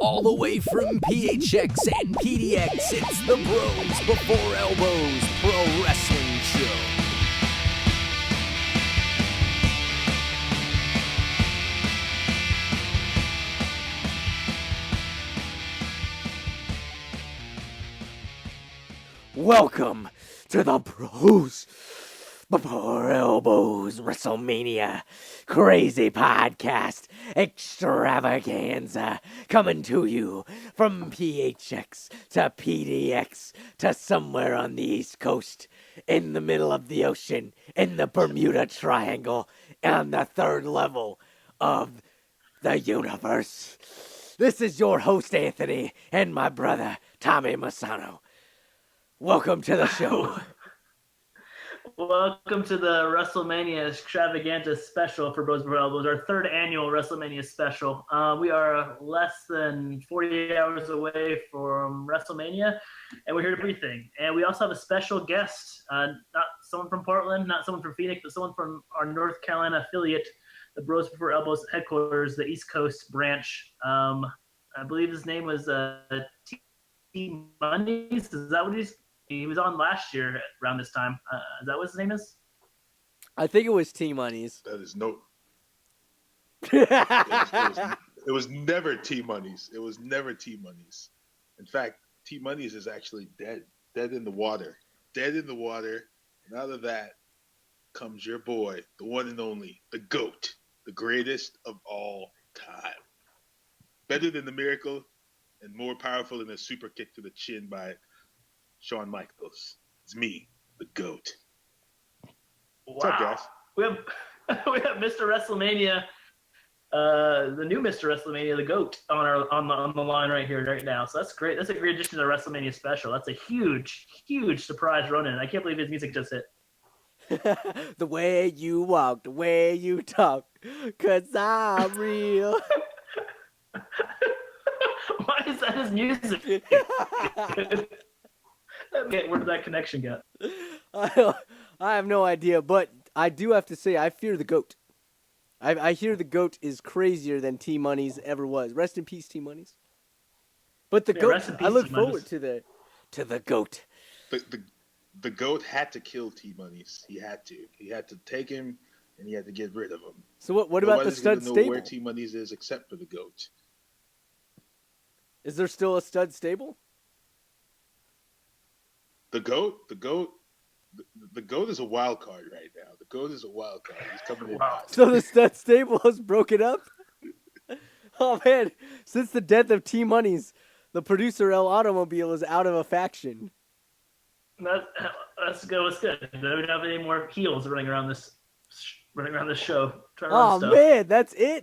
All the way from PHX and PDX, it's the Bros Before Elbows Pro Wrestling Show. Welcome to the Bros Before Elbows WrestleMania Crazy Podcast Extravaganza, coming to you from PHX to PDX to somewhere on the East Coast, in the middle of the ocean, in the Bermuda Triangle, on the third level of the universe. This is your host, Anthony, and my brother, Tommy Masano. Welcome to the show. Welcome to the WrestleMania Extravaganza special for Bros Before Elbows, our third annual WrestleMania special. We are less than 48 hours away from WrestleMania, and we're here to everything. And we also have a special guest, not someone from Portland, not someone from Phoenix, but someone from our North Carolina affiliate, the Bros Before Elbows headquarters, the East Coast branch. I believe his name was T. Monies. Is that what he was on last year around this time? Is that what his name is? I think it was T Monies. That is no. It was never T Monies. It was never T Monies. In fact, T Monies is actually dead in the water, And out of that comes your boy, the one and only, the GOAT, the greatest of all time. Better than the Miracle, and more powerful than a super kick to the chin by Shawn Michaels. It's me, the GOAT. What's up, guys? We have Mr. WrestleMania, the new Mr. WrestleMania, the GOAT, on the line right now. So that's great. That's a great addition to the WrestleMania special. That's a huge surprise run-in. I can't believe his music just hit. The way you walk, the way you talk, 'cause I'm real. Why is that his music? Where did that connection get? I have no idea, but I do have to say I fear the GOAT. I hear the GOAT is crazier than T Monies ever was. Rest in peace, T Monies. But the GOAT, I look forward to the GOAT. The GOAT had to kill T Monies. He had to take him, and he had to get rid of him. So what about the stud stable? Know where T Monies is except for the GOAT. Is there still a stud stable? The GOAT is a wild card right now. The GOAT is a wild card. He's coming in hot. So the stud stable is broken up? Oh, man. Since the death of T Monies, the producer El Automobile is out of a faction. That's good. We don't have any more heels running around this show. Oh, man. That's it?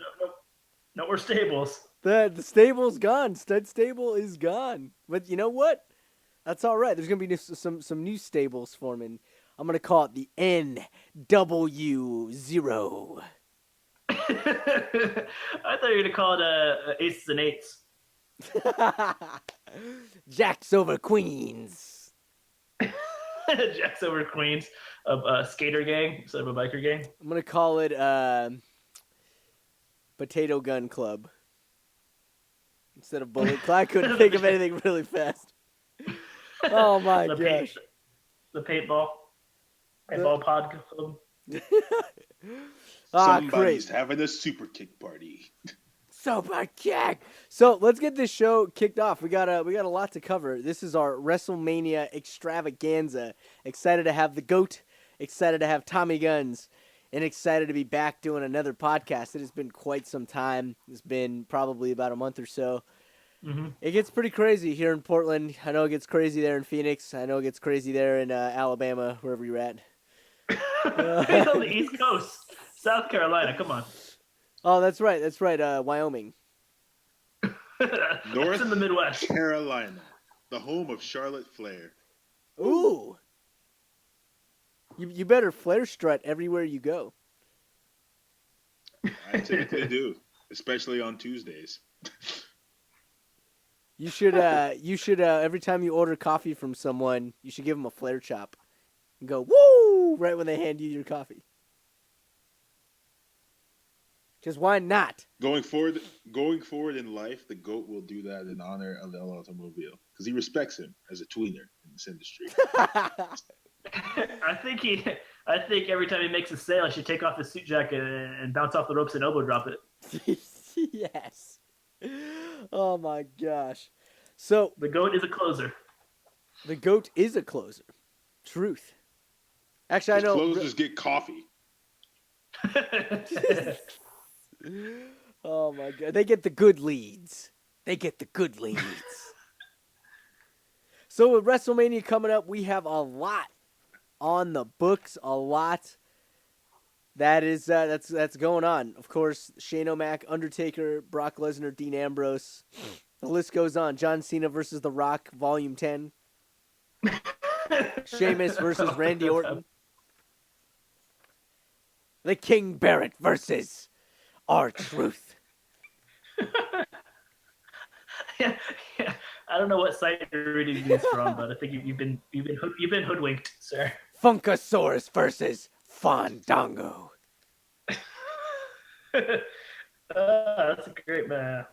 No more stables. The stable's gone. Stud stable is gone. But you know what? That's all right. There's going to be some new stables forming. I'm going to call it the NW0. I thought you were going to call it Aces and Eights. Jacks over Queens. Jacks over Queens. A skater gang instead of a biker gang. I'm going to call it Potato Gun Club. Instead of Bullet Club. I couldn't think of anything really fast. Oh my gosh. The paintball pod club. Somebody's having a super kick party. Super kick. So let's get this show kicked off. We got a lot to cover. This is our WrestleMania Extravaganza. Excited to have the GOAT, excited to have Tommy Guns, and excited to be back doing another podcast. It has been quite some time. It's been probably about a month or so. Mm-hmm. It gets pretty crazy here in Portland. I know it gets crazy there in Phoenix. I know it gets crazy there in Alabama, wherever you're at. He's on the East Coast. South Carolina, come on. Oh, that's right. Wyoming. North in the Midwest. Carolina, the home of Charlotte Flair. Ooh. You better Flair strut everywhere you go. I typically do, especially on Tuesdays. You should every time you order coffee from someone, you should give them a Flair chop and go, woo, right when they hand you your coffee. Because why not? Going forward in life, the GOAT will do that in honor of El Automobile because he respects him as a tweener in this industry. I think every time he makes a sale, he should take off his suit jacket and bounce off the ropes and elbow drop it. Yes. Oh my gosh. So The GOAT is a closer. the GOAT is a closer. Truth. Actually, I know. Closers get coffee. Oh my god, they get the good leads. They get the good leads. So with WrestleMania coming up, we have a lot on the books. A lot that is that's going on. Of course, Shane O'Mac, Undertaker, Brock Lesnar, Dean Ambrose. The list goes on. John Cena versus The Rock, Volume 10. Sheamus versus Randy Orton. The King Barrett versus R-Truth. Yeah. I don't know what site you're reading these from, but I think you've been hoodwinked, sir. Funkasaurus versus Fandango. That's a great man.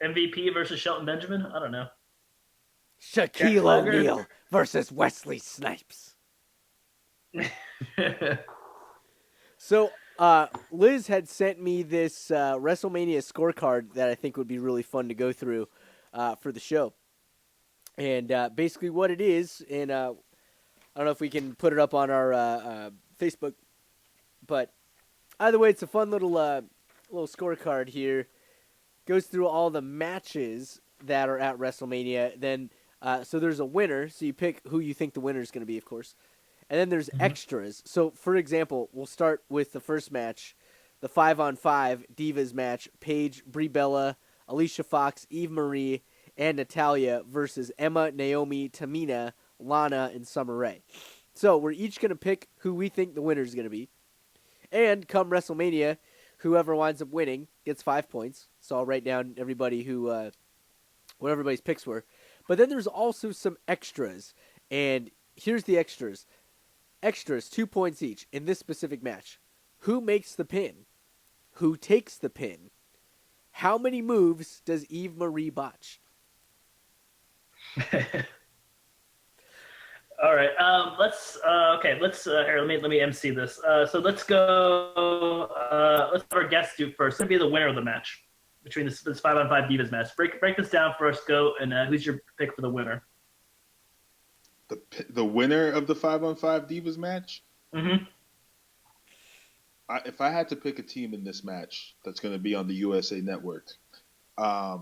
MVP versus Shelton Benjamin? I don't know. Shaquille O'Neal versus Wesley Snipes. So, Liz had sent me this WrestleMania scorecard that I think would be really fun to go through for the show. And basically what it is, and I don't know if we can put it up on our Facebook, but either way, it's a fun little scorecard here. Goes through all the matches that are at WrestleMania. Then, so there's a winner, so you pick who you think the winner is going to be, of course. And then there's extras. So, for example, we'll start with the first match, the 5-on-5 Divas match. Paige, Brie Bella, Alicia Fox, Eve Marie, and Natalya versus Emma, Naomi, Tamina, Lana, and Summer Rae. So, we're each going to pick who we think the winner is going to be. And come WrestleMania, whoever winds up winning gets 5 points. So, I'll write down everybody who, what everybody's picks were. But then there's also some extras. And here's the extras. Extras, 2 points each in this specific match. Who makes the pin? Who takes the pin? How many moves does Eve Marie botch? All right. Let's here. Let me MC this. So let's go. Let's have our guests do first. It's gonna be the winner of the match between this 5-on-5 Divas match. Break this down for us. Go and who's your pick for the winner? The winner of the 5-on-5 Divas match? Mm-hmm. If I had to pick a team in this match that's going to be on the USA Network, I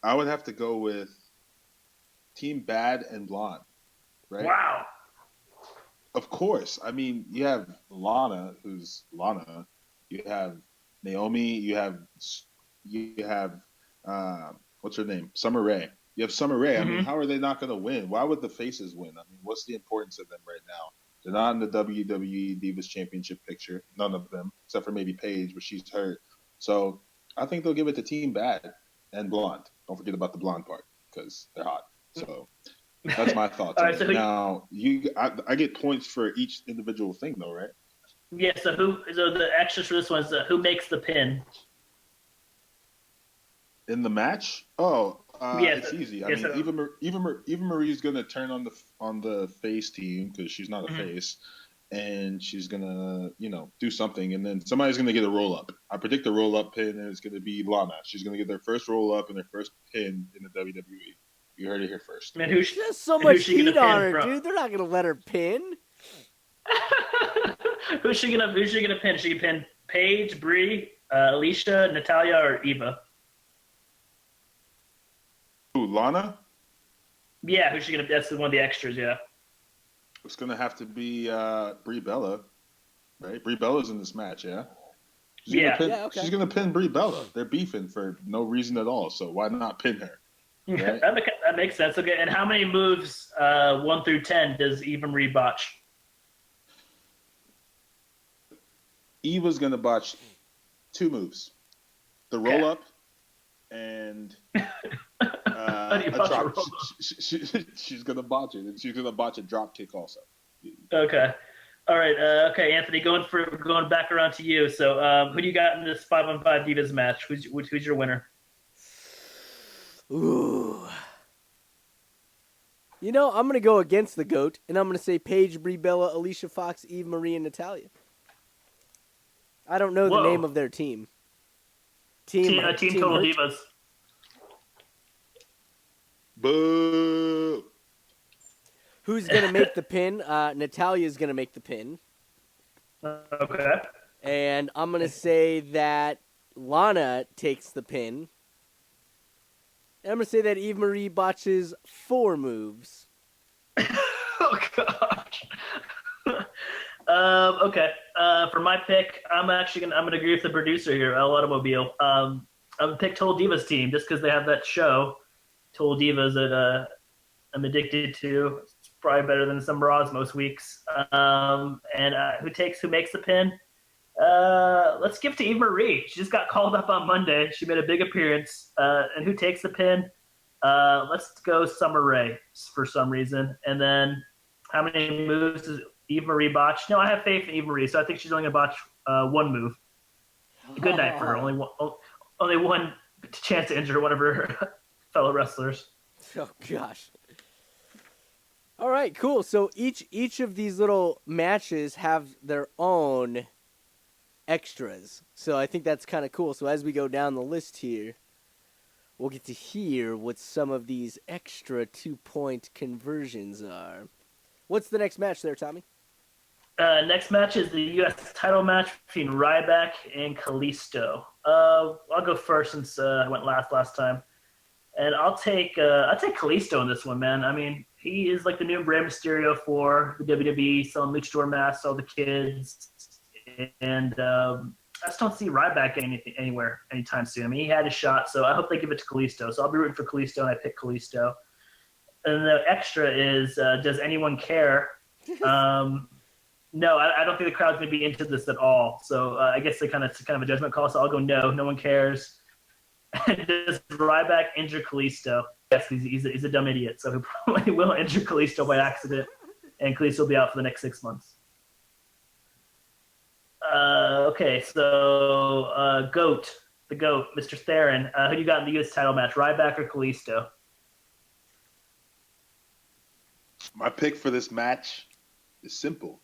would have to go with Team Bad and Blonde, right? Wow. Of course. I mean, you have Lana, who's Lana. You have Naomi. You have what's her name? Summer Rae. You have Summer Rae. I mean, how are they not going to win? Why would the faces win? I mean, what's the importance of them right now? They're not in the WWE Divas Championship picture. None of them, except for maybe Paige, but she's hurt. So I think they'll give it to Team Bad and Blonde. Don't forget about the blonde part because they're hot. So that's my thoughts. Right, so now, I get points for each individual thing, though, right? Yeah. So the extras for this one is who makes the pin? In the match? Oh, it's easy. I mean, so, Eva Marie's gonna turn on the face team because she's not a face, and she's gonna do something, and then somebody's gonna get a roll up. I predict the roll up pin, and it's gonna be Lana. She's gonna get their first roll up and their first pin in the WWE. You heard it here first. Man, there's so much heat on her, dude. They're not gonna let her pin. Who's she gonna pin? She can pin Paige, Brie, Alicia, Natalya, or Eva. Who, Lana? Yeah, who's she gonna? That's one of the extras. Yeah. It's gonna have to be Brie Bella, right? Brie Bella's in this match, yeah. Okay. She's gonna pin Brie Bella. They're beefing for no reason at all, so why not pin her? Right? that makes sense. Okay, and how many moves, 1 through 10, does Eva Marie botch? Eva's gonna botch 2 moves: the roll up and a drop. She's gonna botch it, and she's gonna botch a drop kick also. Okay. All right. Okay, Anthony, going back around to you. So, who do you got in this 5-on-5 Divas match? Who's your winner? Ooh. You know, I'm going to go against the GOAT, and I'm going to say Paige, Brie Bella, Alicia Fox, Eve Marie, and Natalia. I don't know the name Whoa. of their team. Team Team Total Hurt? Divas. Boo! Who's going to make the pin? Natalia's going to make the pin. Okay. And I'm going to say that Lana takes the pin. And I'm going to say that Eve Marie botches 4 moves. Oh gosh. Okay. For my pick, I'm gonna agree with the producer here, El Automobile. I'm gonna pick Total Divas team just because they have that show, Total Divas, that I'm addicted to. It's probably better than some Raws most weeks. And who makes the pin? Let's give it to Eve Marie. She just got called up on Monday. She made a big appearance. And who takes the pin? Let's go Summer Rae for some reason. And then how many moves does Eve Marie botch? No, I have faith in Eve Marie, so I think she's only going to botch 1 move. Good night for her. Only one chance to injure one of her fellow wrestlers. Oh, gosh. All right, cool. So each of these little matches have their own extras. So I think that's kind of cool. So as we go down the list here, we'll get to hear what some of these extra 2-point conversions are. What's the next match there, Tommy? Next match is the U.S. title match between Ryback and Kalisto. I'll go first since I went last time, and I'll take Kalisto in this one, man. I mean, he is like the new Rey Mysterio for the WWE, selling luchador masks, all the kids, and I just don't see Ryback anywhere anytime soon. I mean, he had his shot, so I hope they give it to Kalisto. So I'll be rooting for Kalisto, and I pick Kalisto. And the extra is, does anyone care? No, I don't think the crowd's going to be into this at all. So I guess it's kind of a judgment call. So I'll go no one cares. Does Ryback injure Kalisto? Yes, he's a dumb idiot. So he probably will injure Kalisto by accident, and Kalisto will be out for the next 6 months. Okay, so the GOAT, Mr. Theron. Who do you got in the U.S. title match, Ryback or Kalisto? My pick for this match is simple.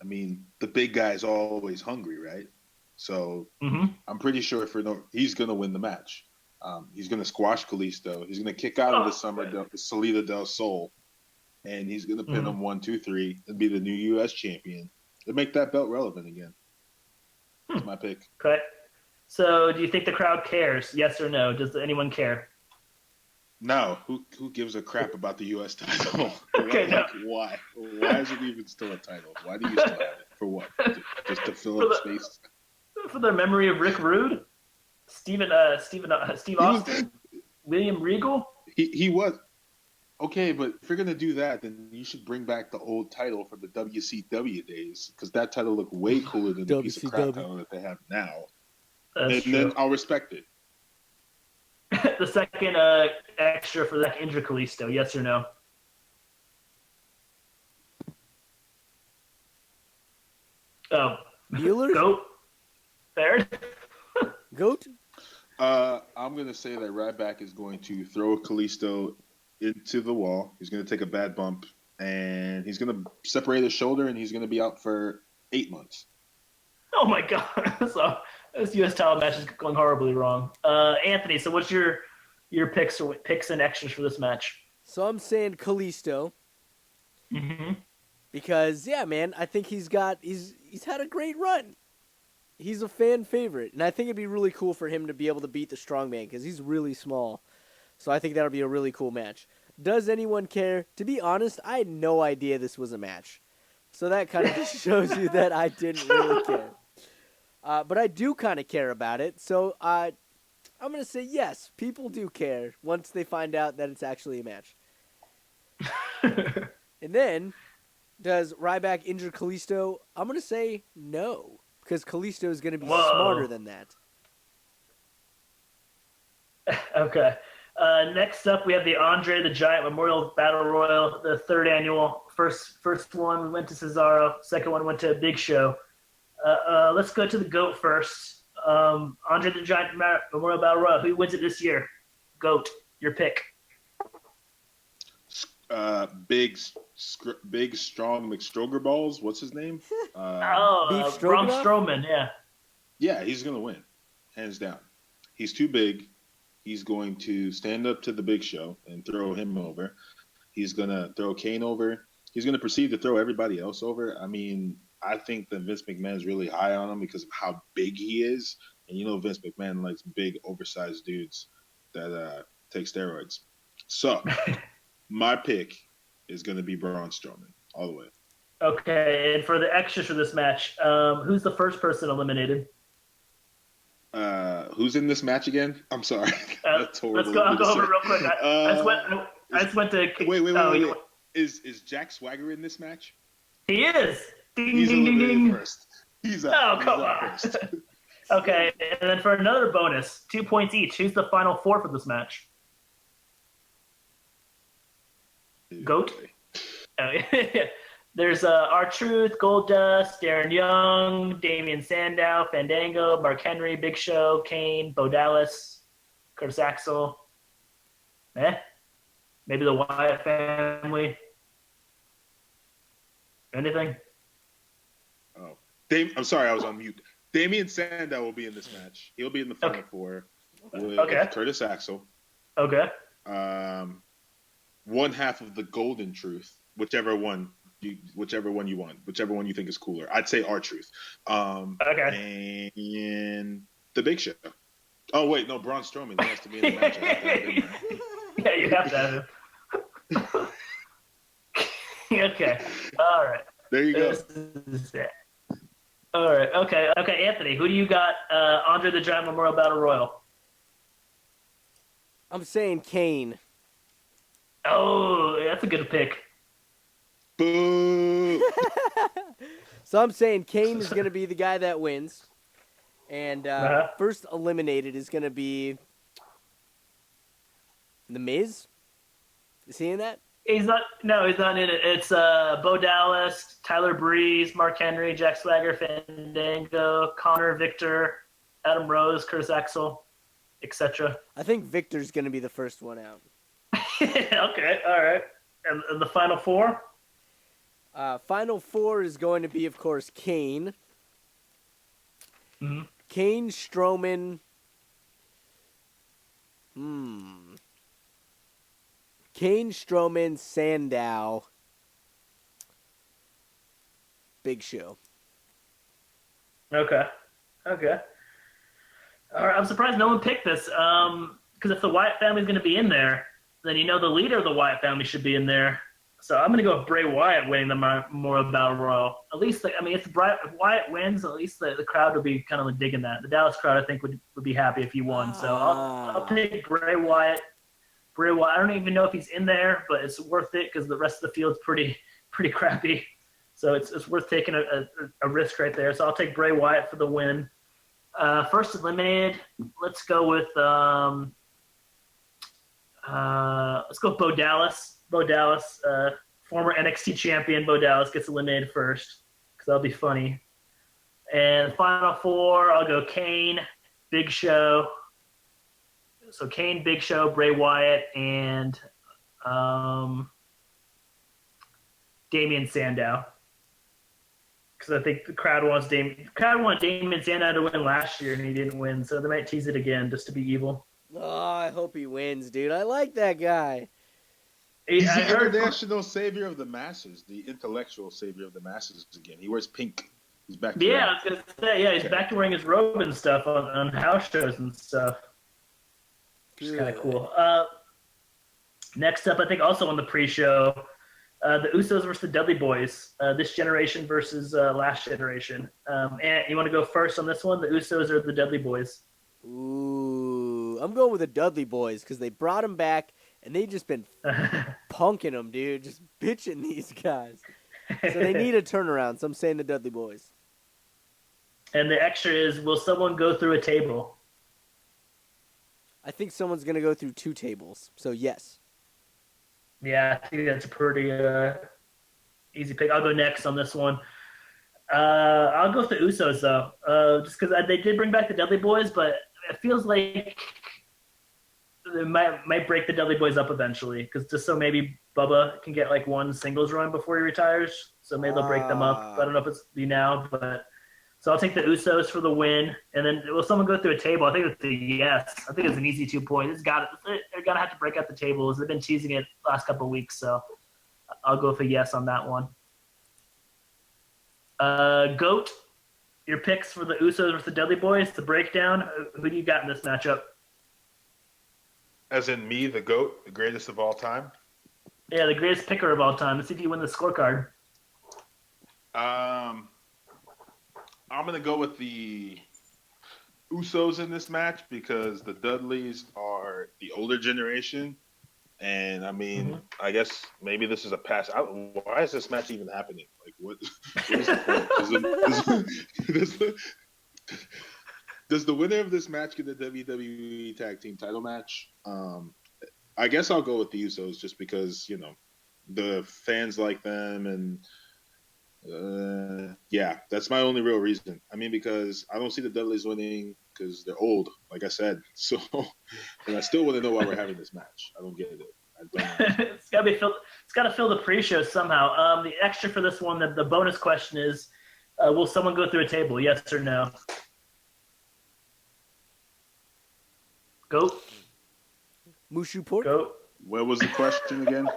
I mean, the big guy's always hungry, right? So I'm pretty sure he's going to win the match. He's going to squash Kalisto. He's going to kick out of the Salida del Sol, and he's going to pin him 1, 2, 3 and be the new U.S. champion to make that belt relevant again. That's my pick. Okay. So do you think the crowd cares? Yes or no? Does anyone care? No. Who gives a crap about the U.S. title? Okay, no. Why? Why is it even still a title? Why do you still have it? For what? Just to fill up space? For the memory of Rick Rude? Steve Austin? William Regal? He was. Okay, but if you're going to do that, then you should bring back the old title from the WCW days, because that title looked way cooler than the piece of crap title that they have now. That's true. Then I'll respect it. The second extra for that injure Kalisto, yes or no? Oh. Bueller? GOAT? Fair? GOAT? I'm going to say that Ryback is going to throw Kalisto into the wall. He's going to take a bad bump, and he's going to separate his shoulder, and he's going to be out for 8 months. Oh my god! So this U.S. title match is going horribly wrong. Anthony, so what's your picks and extras for this match? So I'm saying Kalisto. Because yeah, man, I think he's had a great run. He's a fan favorite, and I think it'd be really cool for him to be able to beat the strongman because he's really small. So I think that'll be a really cool match. Does anyone care? To be honest, I had no idea this was a match. So that kind of just shows you that I didn't really care. But I do kind of care about it. So I'm going to say yes, people do care once they find out that it's actually a match. And then, does Ryback injure Kalisto? I'm going to say no, because Kalisto is going to be smarter than that. Okay. Next up, we have the Andre the Giant Memorial Battle Royal, the third annual. First one went to Cesaro. Second one went to Big Show. Let's go to the GOAT first. Andre the Giant Memorial Battle Royal. Who wins it this year? GOAT, your pick. Big strong McStroger balls. What's his name? Braun Strowman. Yeah. Yeah, he's gonna win, hands down. He's too big. He's going to stand up to the Big Show and throw him over. He's gonna throw Kane over. He's gonna proceed to throw everybody else over. I mean, I think that Vince McMahon is really high on him because of how big he is, and you know Vince McMahon likes big, oversized dudes that take steroids. So. My pick is going to be Braun Strowman, all the way. Okay, and for the extras for this match, who's the first person eliminated? Who's in this match again? I'm sorry. Let's go. I'll go over real quick. I just went to. Wait. Is Jack Swagger in this match? He is. Ding, He's ding, eliminated ding, ding. first. He's out. Oh, come on. Okay, and then for another bonus, 2 points each. Who's the final four for this match? GOAT. Oh, there's R-Truth, Goldust, Darren Young, Damian Sandow, Fandango, Mark Henry, Big Show, Kane, Bo Dallas, Curtis Axel. Maybe the Wyatt family. Anything? Oh, I'm sorry, I was on mute. Damian Sandow will be in this match. He'll be in the final four with Curtis Axel. Okay. One half of the Golden Truth, whichever one you want, whichever one you think is cooler. I'd say R-Truth. Okay. And the Big Show. Oh wait, no, Braun Strowman. He has to be in the match. Yeah, you have to have him. Okay. All right. There you go. All right. Okay, Anthony, who do you got? Andre the Giant Memorial Battle Royal. I'm saying Kane. Oh, that's a good pick. Boo! So I'm saying Kane is going to be the guy that wins. And first eliminated is going to be The Miz. Is he in that? He's not. No, he's not in it. It's Bo Dallas, Tyler Breeze, Mark Henry, Jack Swagger, Fandango, Connor, Victor, Adam Rose, Curtis Axel, etc. I think Victor's going to be the first one out. Okay, all right. And the final four? Final four is going to be, of course, Kane. Mm-hmm. Kane, Strowman. Kane, Strowman, Sandow. Big Show. Okay. All right, I'm surprised no one picked this. Because if the Wyatt family's going to be in there, then you know the leader of the Wyatt family should be in there. So I'm going to go with Bray Wyatt winning the Memorial Battle Royal. At least, if Wyatt wins, at least the crowd would be kind of digging that. The Dallas crowd, I think, would be happy if he won. So I'll pick Bray Wyatt. Bray Wyatt, I don't even know if he's in there, but it's worth it because the rest of the field's pretty crappy. So it's worth taking a risk right there. So I'll take Bray Wyatt for the win. First eliminated, let's go with Bo Dallas. Bo Dallas, former NXT champion Bo Dallas gets eliminated first because that'll be funny. And final four, I'll go Kane, Big Show. So Kane, Big Show, Bray Wyatt, and Damian Sandow. Because I think the crowd wanted Damian Sandow to win last year, and he didn't win. So they might tease it again just to be evil. Oh, I hope he wins, dude. I like that guy. He's the international savior of the masses, the intellectual savior of the masses again. He wears pink. He's back to I was going to say, he's back to wearing his robe and stuff on house shows and stuff. Which is kind of cool. Next up, I think also on the pre-show, the Usos versus the Dudley Boys. This generation versus last generation. Ant, you want to go first on this one? The Usos or the Dudley Boys? Ooh, I'm going with the Dudley Boys because they brought him back and they just been punking them, dude. Just bitching these guys. So they need a turnaround. So I'm saying the Dudley Boys. And the extra is, will someone go through a table? I think someone's gonna go through 2 tables. So yes. Yeah, I think that's a pretty easy pick. I'll go next on this one. I'll go with the Usos though, just because they did bring back the Dudley Boys, but it feels like they might break the Dudley Boys up eventually, because just so maybe Bubba can get like one singles run before he retires. So maybe they'll break them up. I don't know if it's be now, but so I'll take the Usos for the win. And then will someone go through a table? I think it's a yes. I think it's an easy 2 points. They're gonna have to break out the tables. They've been teasing it last couple of weeks, so I'll go for yes on that one. Goat, your picks for the Usos versus the Dudley Boys. The breakdown. Who do you got in this matchup? As in me, the GOAT, the greatest of all time? Yeah, the greatest picker of all time. Let's see if you win the scorecard. I'm going to go with the Usos in this match because the Dudleys are the older generation. And, I mean, I guess maybe this is a pass. Why is this match even happening? Like, what is the point? Does the winner of this match get the WWE Tag Team title match? I guess I'll go with the Usos just because, you know, the fans like them and yeah, that's my only real reason. I mean, because I don't see the Dudleys winning because they're old, like I said. So, and I still want to know why we're having this match. I don't get it. I don't. It's got to fill the pre-show somehow. The extra for this one, the bonus question is, will someone go through a table? Yes or no? Go. Mushu pork. Go. What was the question again?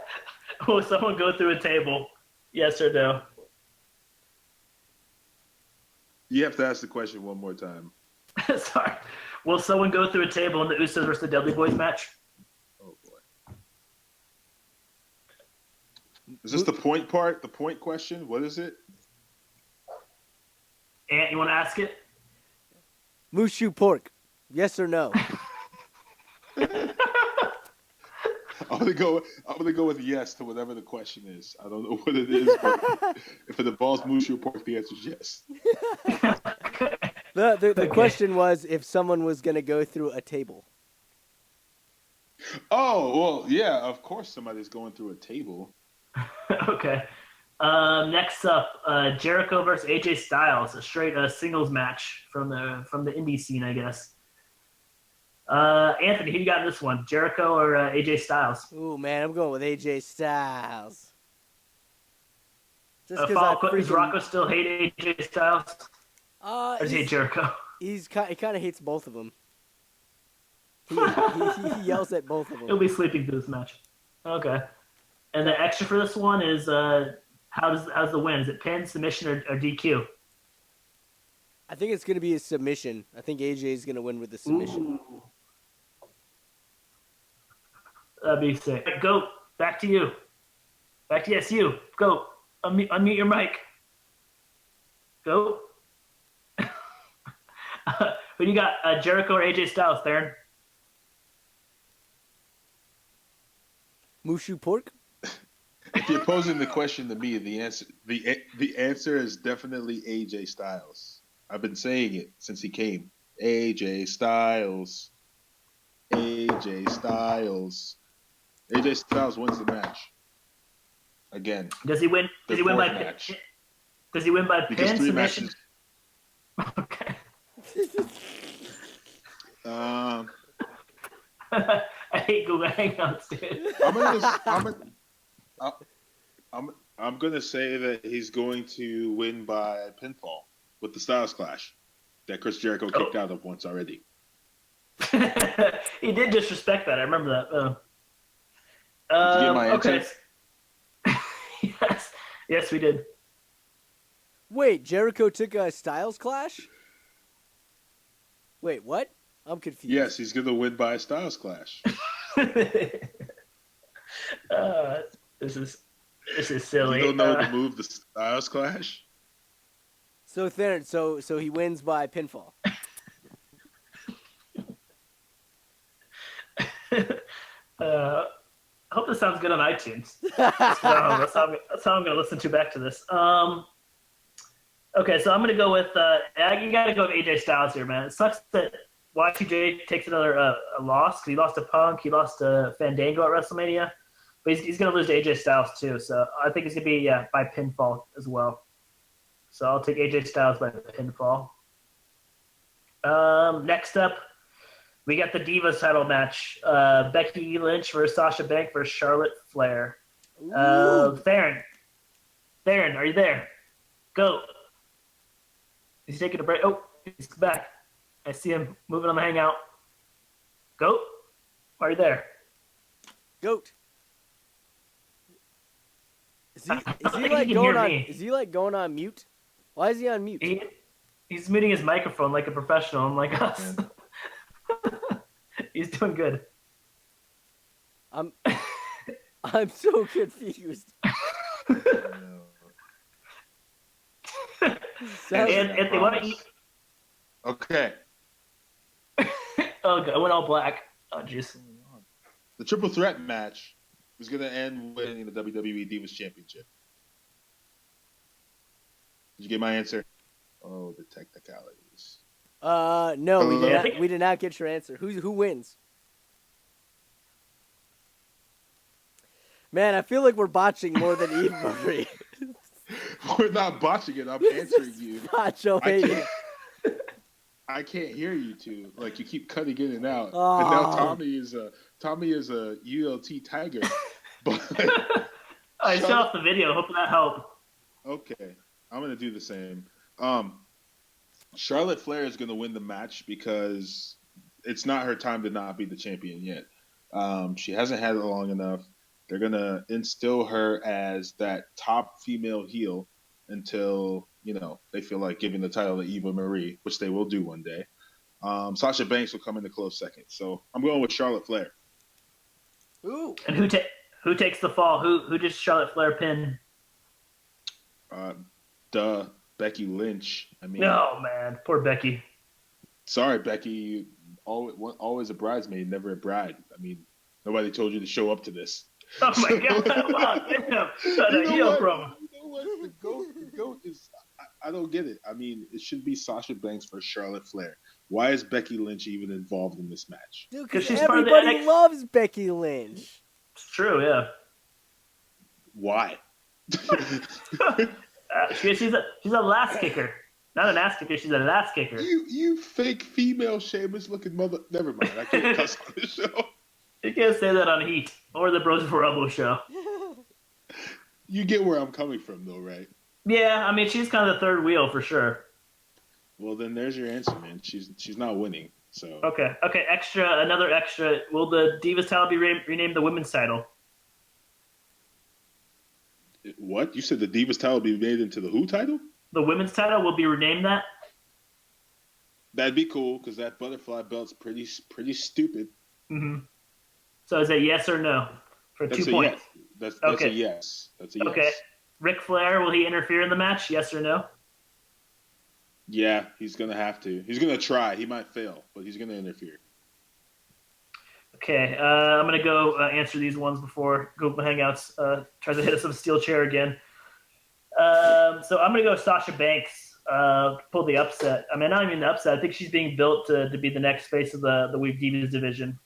Will someone go through a table? Yes or no? You have to ask the question one more time. Sorry. Will someone go through a table in the Usos versus the Dudley Boys match? Oh boy. Is this the point part? The point question? What is it? Ant, you want to ask it? Mushu pork. Yes or no? I'm gonna go with yes to whatever the question is. I don't know what it is, but if it involves Mushu pork, the answer is yes. The question was if someone was going to go through a table. Oh, well, yeah, of course somebody's going through a table. Okay. Next up, Jericho versus AJ Styles, a straight singles match from the indie scene, I guess. Anthony, who you got in this one? Jericho or AJ Styles? Ooh, man, I'm going with AJ Styles. Just Does Rocco still hate AJ Styles? Or does he hate Jericho? He kind of hates both of them. He yells at both of them. He'll be sleeping through this match. Okay. And the extra for this one is how's the win? Is it pin, submission, or DQ? I think it's going to be a submission. I think AJ is going to win with the submission. Ooh. That'd be sick. Go. Back to you. Back to you. Go. Unmute your mic. Go. Who do you got? Jericho or AJ Styles, Theron? Mushu pork? If you're posing the question to me, the answer is definitely AJ Styles. I've been saying it since he came. AJ Styles. AJ Styles. AJ Styles wins the match. Again. Does he win? Does he win by match. Does he win by Because pin, 3 submission? matches. Okay. I hate Google Hangouts, dude. I'm gonna say that he's going to win by pinfall with the Styles Clash that Chris Jericho kicked out of once already. He did disrespect that. I remember that. Did you get my answer? Okay. Yes, we did. Wait, Jericho took a Styles Clash? Wait, what? I'm confused. Yes, he's gonna win by a Styles Clash. This is silly. You don't know the move, the Styles Clash? So Theron, so he wins by pinfall. I hope this sounds good on iTunes. That's how I'm going to listen to back to this. Okay, so I'm going to go with you got to go with AJ Styles here, man. It sucks that Y2J takes another loss because he lost to Punk, he lost to Fandango at WrestleMania, but he's going to lose to AJ Styles too. So I think it's going to be by pinfall as well. So I'll take AJ Styles by pinfall. Next up, we got the Divas title match. Becky Lynch versus Sasha Banks versus Charlotte Flair. Theron, are you there? Go. He's taking a break. Oh, he's back. I see him moving on the hangout. Goat, are you there? Goat. Is he like going on mute? Why is he on mute? He's muting his microphone like a professional, unlike us. He's doing good. I'm so confused. Anthony, why don't you? Okay. Oh, God, I went all black. Oh, jeez. The triple threat match was going to end winning the WWE Divas Championship. Did you get my answer? Oh, the technicalities. No, we did not get your answer. Who wins? Man, I feel like we're botching more than Eve Marie. We're not botching it. I'm answering you. I can't hear you two. Like, you keep cutting in and out. Oh. And now Tommy is a ULT Tiger. But I saw off the video. Hope that helped. Okay, I'm gonna do the same. Charlotte Flair is gonna win the match because it's not her time to not be the champion yet. She hasn't had it long enough. They're gonna instill her as that top female heel until they feel like giving the title to Eva Marie, which they will do one day. Sasha Banks will come in a close second, so I'm going with Charlotte Flair. Ooh! And who takes the fall? Who does Charlotte Flair pin? Becky Lynch. I mean, oh man, poor Becky. Sorry, Becky. Always a bridesmaid, never a bride. I mean, nobody told you to show up to this. Oh my God! Wow, damn! The goat is. I don't get it. I mean, it should be Sasha Banks versus Charlotte Flair. Why is Becky Lynch even involved in this match? Dude, because everybody loves Becky Lynch. It's true, yeah. Why? She's a lass kicker. Not an ass kicker, she's a lass kicker. You fake female Sheamus looking mother. Never mind. I can't cuss on this show. You can't say that on Heat or the Bros for Elbow show. You get where I'm coming from, though, right? Yeah, I mean, she's kind of the third wheel for sure. Well, then there's your answer, man. She's not winning. So okay. Another extra. Will the Divas title be renamed the Women's title? What? You said the Divas title will be made into the who title? The Women's title will be renamed that? That'd be cool, because that butterfly belt's pretty stupid. Mm-hmm. So is it yes or no? For that's 2 points. Yes. That's a yes. That's a yes. Okay. Ric Flair, will he interfere in the match? Yes or no? Yeah, he's going to have to. He's going to try. He might fail, but he's going to interfere. Okay, I'm going to go answer these ones before Google Hangouts tries to hit us with a steel chair again. So I'm going to go Sasha Banks, pull the upset. I mean, not even the upset. I think she's being built to be the next face of the Weave Divas division.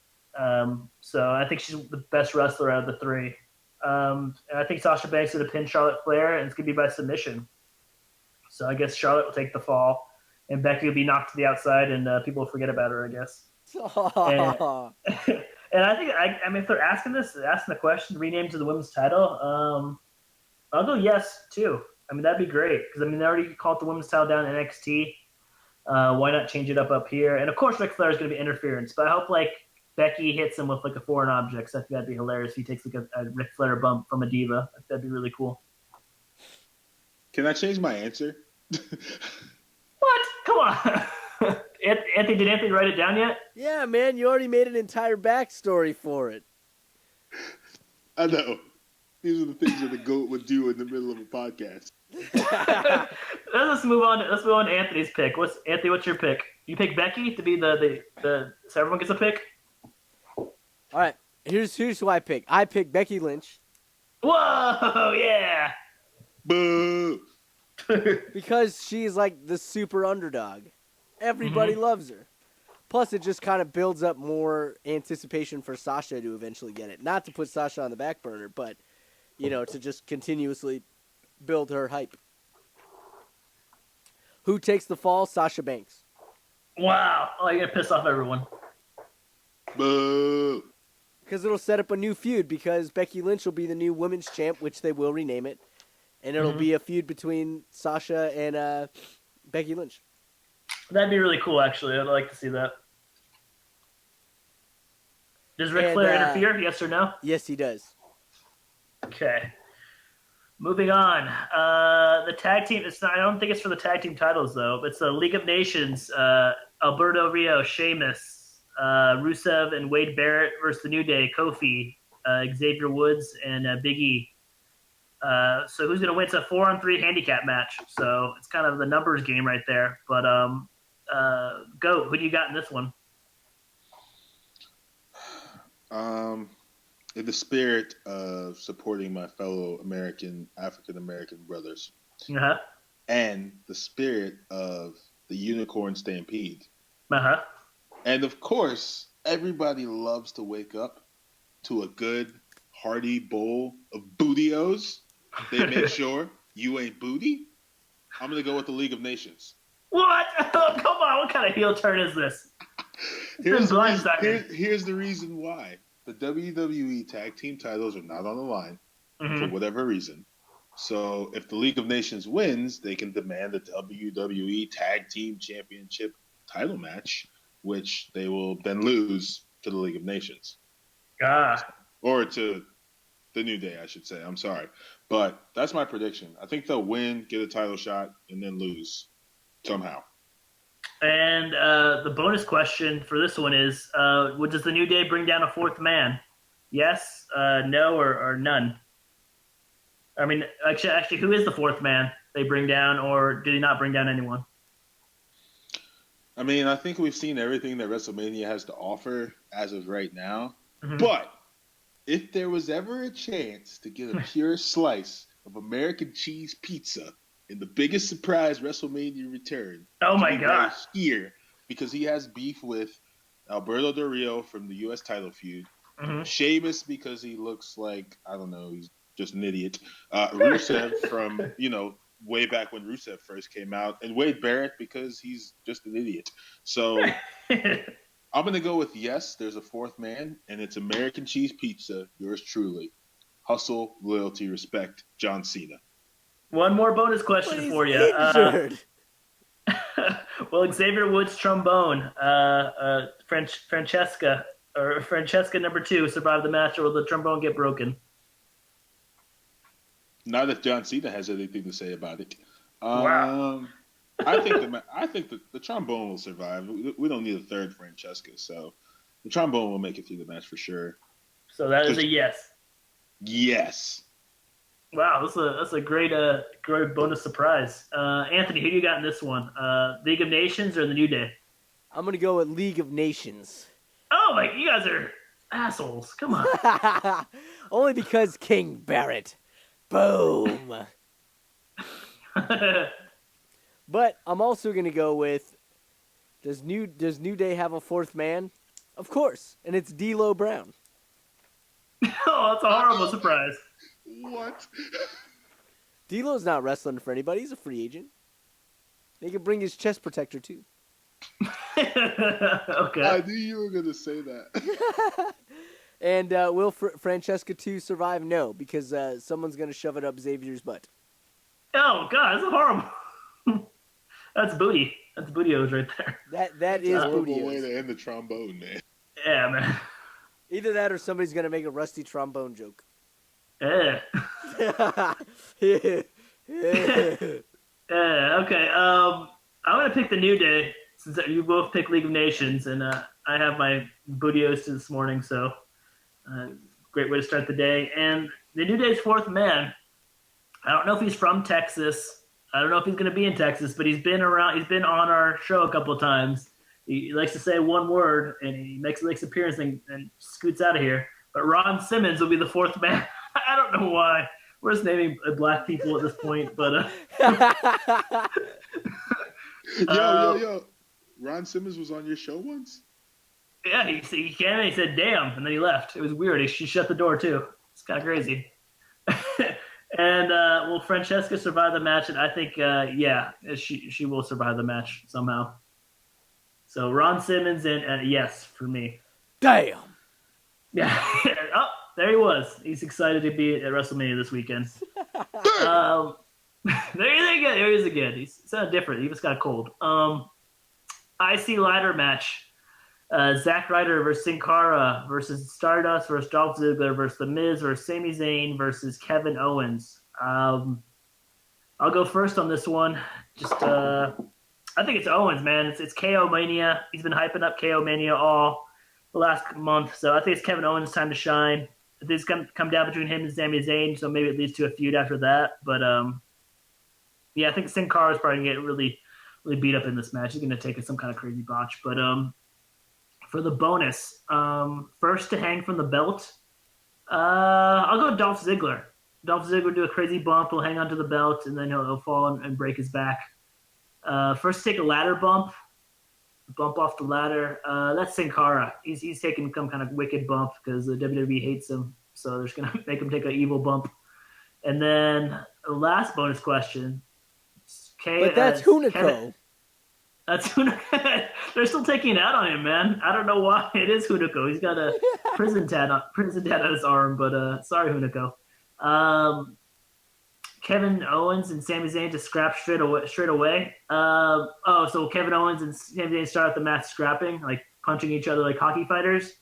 So I think she's the best wrestler out of the three. And I think Sasha Banks is going to pin Charlotte Flair, and it's going to be by submission. So I guess Charlotte will take the fall, and Becky will be knocked to the outside, and people will forget about her, I guess. And I think, I mean, if they're asking the question, rename to the women's title, I'll go yes, too. I mean, that'd be great, because, I mean, they already called the women's title down in NXT. Why not change it up here? And, of course, Ric Flair is going to be interference, but I hope, like, Becky hits him with, like, a foreign object. So I think that'd be hilarious if he takes, like, a Ric Flair bump from a diva. That'd be really cool. Can I change my answer? What? Come on. Anthony, did Anthony write it down yet? Yeah, man, you already made an entire backstory for it. I know. These are the things that the GOAT would do in the middle of a podcast. Let's move on to Anthony's pick. Anthony, what's your pick? You pick Becky to be the so everyone gets a pick? All right, here's who I pick. I pick Becky Lynch. Whoa, yeah. Boo. Because she's like the super underdog. Everybody loves her. Plus, it just kind of builds up more anticipation for Sasha to eventually get it. Not to put Sasha on the back burner, but, to just continuously build her hype. Who takes the fall? Sasha Banks. Wow. Oh, you're going to piss off everyone. Boo. Because it'll set up a new feud, because Becky Lynch will be the new women's champ, which they will rename it. And it'll be a feud between Sasha and Becky Lynch. That'd be really cool, actually. I'd like to see that. Does Ric Flair interfere? Yes or no? Yes, he does. Okay. Moving on. The tag team. I don't think it's for the tag team titles though. It's the League of Nations. Alberto Rio, Sheamus, Rusev, and Wade Barrett versus the New Day, Kofi, Xavier Woods, and Big E. So who's going to win? It's a 4-on-3 handicap match. So it's kind of the numbers game right there. But go. Who do you got in this one? In the spirit of supporting my fellow African American brothers, and the spirit of the Unicorn Stampede, and of course, everybody loves to wake up to a good, hearty bowl of bootios. They make sure you ain't booty. I'm gonna go with the League of Nations. What? Oh, come on! What kind of heel turn is this? Here's the reason why. The WWE tag team titles are not on the line for whatever reason. So if the League of Nations wins, they can demand a WWE Tag Team Championship title match, which they will then lose to the League of Nations. Or to the New Day, I should say. I'm sorry. But that's my prediction. I think they'll win, get a title shot, and then lose somehow. And the bonus question for this one is, does the New Day bring down a fourth man? Yes, no, or none? I mean, actually, who is the fourth man they bring down, or do they not bring down anyone? I mean, I think we've seen everything that WrestleMania has to offer as of right now. But if there was ever a chance to get a pure slice of American cheese pizza in the biggest surprise WrestleMania return. Oh my gosh. Right here, because he has beef with Alberto Del Rio from the U.S. title feud. Sheamus because he looks like, I don't know, he's just an idiot. Rusev from, way back when Rusev first came out. And Wade Barrett because he's just an idiot. So I'm going to go with yes, there's a fourth man, and it's American cheese pizza, yours truly. Hustle, loyalty, respect, John Cena. One more bonus question for you. Well, Xavier Woods' trombone, Francesca number 2 survived the match, or will the trombone get broken? Not if John Cena has anything to say about it. Wow. I think the trombone will survive. We don't need a third Francesca, so the trombone will make it through the match for sure. So that is a yes. Yes. Wow, that's a great bonus surprise. Anthony, who do you got in this one? League of Nations or the New Day? I'm gonna go with League of Nations. Oh my, you guys are assholes. Come on. Only because King Barrett. Boom. But I'm also gonna go with does New Day have a fourth man? Of course, and it's D'Lo Brown. Oh, that's a horrible surprise. What? D'Lo's not wrestling for anybody. He's a free agent. They can bring his chest protector, too. Okay. I knew you were going to say that. And will Francesca 2 survive? No, because someone's going to shove it up Xavier's butt. Oh, God, that's horrible. That's booty. That's booty-os right there. That is booty-os. Horrible way to end the trombone, man. Yeah, man. Either that or somebody's going to make a rusty trombone joke. Yeah. Yeah. Okay. I'm gonna pick the New Day since you both pick League of Nations, and I have my bootios this morning, so great way to start the day. And the New Day's fourth man. I don't know if he's from Texas. I don't know if he's gonna be in Texas, but he's been around. He's been on our show a couple of times. He likes to say one word, and he makes an appearance and scoots out of here. But Ron Simmons will be the fourth man. I don't know why. We're just naming black people at this point, but Yo. Ron Simmons was on your show once? Yeah, he came and he said, damn, and then he left. It was weird. She shut the door, too. It's kind of crazy. And, will Francesca survive the match? And I think, she will survive the match somehow. So Ron Simmons and yes, for me. Damn. Yeah. Oh, there he was. He's excited to be at WrestleMania this weekend. There he is again. He's sounded different. He just got a cold. IC ladder match. Zack Ryder versus Sin Cara versus Stardust versus Dolph Ziggler versus The Miz versus Sami Zayn versus Kevin Owens. I'll go first on this one. I think it's Owens, man. It's KO Mania. He's been hyping up KO Mania all the last month, so I think it's Kevin Owens' time to shine. I think it's come down between him and Sami Zayn, so maybe it leads to a feud after that. But I think Sin Cara is probably going to get really, really beat up in this match. He's going to take some kind of crazy botch. But for the bonus, first to hang from the belt, I'll go Dolph Ziggler. Dolph Ziggler will do a crazy bump. He'll hang onto the belt, and then he'll fall and break his back. First to take a ladder bump off the ladder. That's Sin Cara. He's taking some kind of wicked bump because the WWE hates him, so they're just going to make him take an evil bump. And then the last bonus question. But that's Hunico. That's Hunico. They're still taking it out on him, man. I don't know why. It is Hunico. He's got a prison tat on his arm, but sorry, Hunico. Kevin Owens and Sami Zayn to scrap straight away. So Kevin Owens and Sami Zayn start the match scrapping, like punching each other like hockey fighters.